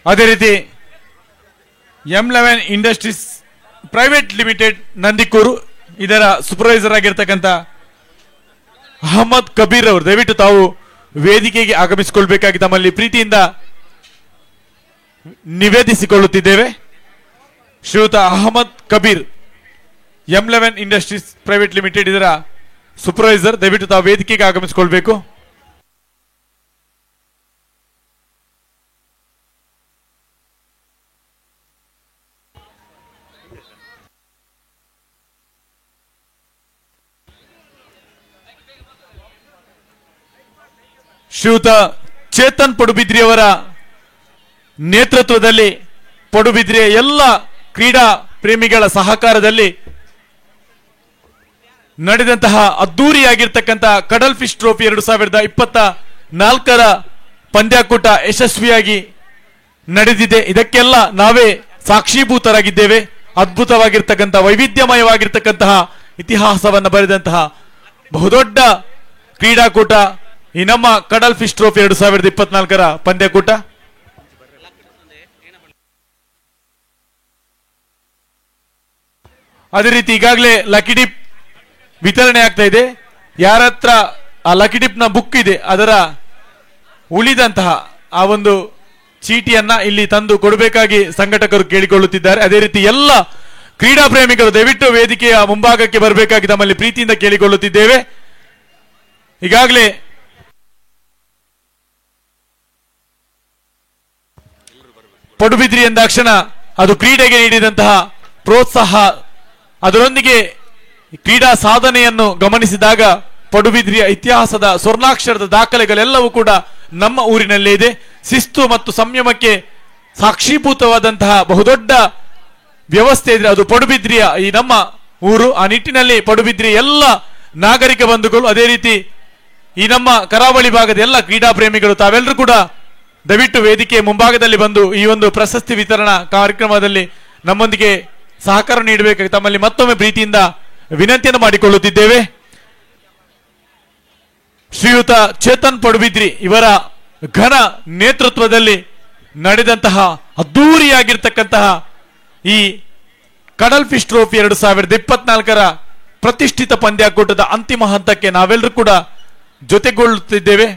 Speaker 2: ಅದೇ ರೀತಿ M11 industries private limited Nandikur ಇದರ ಸೂಪರ್ವೈಸರ್ ಆಗಿರ್ತಕ್ಕಂಥ ಅಹಮದ್ ಕಬೀರ್ ಅವರು ದಯವಿಟ್ಟು ತಾವು ವೇದಿಕೆಗೆ ಆಗಮಿಸಿಕೊಳ್ಬೇಕಾಗಿ ತಮ್ಮಲ್ಲಿ ಪ್ರೀತಿಯಿಂದ ನಿವೇದಿಸಿಕೊಳ್ಳುತ್ತಿದ್ದೇವೆ. Shriyut Ahmed Kabir M11 industries private limited ಇದರ ಸೂಪರ್ವೈಸರ್, ದಯವಿಟ್ಟು ತಾವು ವೇದಿಕೆಗೆ ಆಗಮಿಸಿಕೊಳ್ಬೇಕು. ಶ್ರೀಯುತ ಚೇತನ್ ಪಡುಬಿದ್ರಿ ಅವರ ನೇತೃತ್ವದಲ್ಲಿ ಪಡುಬಿದ್ರಿಯ ಎಲ್ಲ ಕ್ರೀಡಾ ಪ್ರೇಮಿಗಳ ಸಹಕಾರದಲ್ಲಿ ನಡೆದಂತಹ ಅದ್ದೂರಿಯಾಗಿರ್ತಕ್ಕಂಥ ಕಡಲ್ ಫಿಶ್ ಟ್ರೋಫಿ 2024ರ ಪಂದ್ಯಾಕೂಟ ಯಶಸ್ವಿಯಾಗಿ ನಡೆದಿದೆ. ಇದಕ್ಕೆಲ್ಲ ನಾವೇ ಸಾಕ್ಷೀಭೂತರಾಗಿದ್ದೇವೆ. ಅದ್ಭುತವಾಗಿರ್ತಕ್ಕಂಥ ವೈವಿಧ್ಯಮಯವಾಗಿರ್ತಕ್ಕಂತಹ ಇತಿಹಾಸವನ್ನು ಬರೆದಂತಹ ಬಹುದೊಡ್ಡ ಕ್ರೀಡಾಕೂಟ ಈ ನಮ್ಮ ಕಡಲ್ ಫಿಶ್ ಟ್ರೋಫಿ 2024ರ ಪಂದ್ಯಾಕೂಟ. ಅದೇ ರೀತಿ ಈಗಾಗಲೇ ಲಕ್ಕಿ ಡಿಪ್ ವಿತರಣೆ ಆಗ್ತಾ ಇದೆ. ಯಾರ ಹತ್ರ ಆ ಲಕ್ಕಿ ಡಿಪ್ ನ ಬುಕ್ ಇದೆ ಅದರ ಉಳಿದಂತಹ ಆ ಒಂದು ಚೀಟಿಯನ್ನ ಇಲ್ಲಿ ತಂದು ಕೊಡಬೇಕಾಗಿ ಸಂಘಟಕರು ಕೇಳಿಕೊಳ್ಳುತ್ತಿದ್ದಾರೆ. ಅದೇ ರೀತಿ ಎಲ್ಲ ಕ್ರೀಡಾ ಪ್ರೇಮಿಗಳು ದಯವಿಟ್ಟು ವೇದಿಕೆಯ ಮುಂಭಾಗಕ್ಕೆ ಬರಬೇಕಾಗಿ ತಮ್ಮಲ್ಲಿ ಪ್ರೀತಿಯಿಂದ ಕೇಳಿಕೊಳ್ಳುತ್ತಿದ್ದೇವೆ. ಈಗಾಗಲೇ ಪಡುಬಿದ್ರಿ ಎಂದಾಕ್ಷಣ ಅದು ಕ್ರೀಡೆಗೆ ನೀಡಿದಂತಹ ಪ್ರೋತ್ಸಾಹ, ಅದರೊಂದಿಗೆ ಕ್ರೀಡಾ ಸಾಧನೆಯನ್ನು ಗಮನಿಸಿದಾಗ ಪಡುಬಿದ್ರಿಯ ಇತಿಹಾಸದ ಸ್ವರ್ಣಾಕ್ಷರದ ದಾಖಲೆಗಳೆಲ್ಲವೂ ಕೂಡ ನಮ್ಮ ಊರಿನಲ್ಲೇ ಇದೆ. ಶಿಸ್ತು ಮತ್ತು ಸಂಯಮಕ್ಕೆ ಸಾಕ್ಷೀಭೂತವಾದಂತಹ ಬಹುದೊಡ್ಡ ವ್ಯವಸ್ಥೆ ಇದ್ರೆ ಅದು ಪಡುಬಿದ್ರಿಯ ಈ ನಮ್ಮ ಊರು. ಆ ನಿಟ್ಟಿನಲ್ಲಿ ಪಡುಬಿದ್ರಿಯ ಎಲ್ಲ ನಾಗರಿಕ ಬಂಧುಗಳು, ಅದೇ ರೀತಿ ಈ ನಮ್ಮ ಕರಾವಳಿ ಭಾಗದ ಎಲ್ಲ ಕ್ರೀಡಾ ಪ್ರೇಮಿಗಳು ತಾವೆಲ್ಲರೂ ಕೂಡ ದಯವಿಟ್ಟು ವೇದಿಕೆಯ ಮುಂಭಾಗದಲ್ಲಿ ಬಂದು ಈ ಒಂದು ಪ್ರಶಸ್ತಿ ವಿತರಣಾ ಕಾರ್ಯಕ್ರಮದಲ್ಲಿ ನಮ್ಮೊಂದಿಗೆ ಸಹಕಾರ ನೀಡಬೇಕಾಗಿ ತಮ್ಮಲ್ಲಿ ಮತ್ತೊಮ್ಮೆ ಪ್ರೀತಿಯಿಂದ ವಿನಂತಿಯನ್ನು ಮಾಡಿಕೊಳ್ಳುತ್ತಿದ್ದೇವೆ. ಶ್ರೀಯುತ ಚೇತನ್ ಪಡುಬಿದ್ರಿ ಇವರ ಘನ ನೇತೃತ್ವದಲ್ಲಿ ನಡೆದಂತಹ ಅದ್ದೂರಿಯಾಗಿರ್ತಕ್ಕಂತಹ ಈ ಕಡಲ್ ಫಿಶ್ ಟ್ರೋಫಿ 2024ರ ಪ್ರತಿಷ್ಠಿತ ಪಂದ್ಯಾಕೂಟದ ಅಂತಿಮ ಹಂತಕ್ಕೆ ನಾವೆಲ್ಲರೂ ಕೂಡ ಜೊತೆಗೊಳ್ಳುತ್ತಿದ್ದೇವೆ.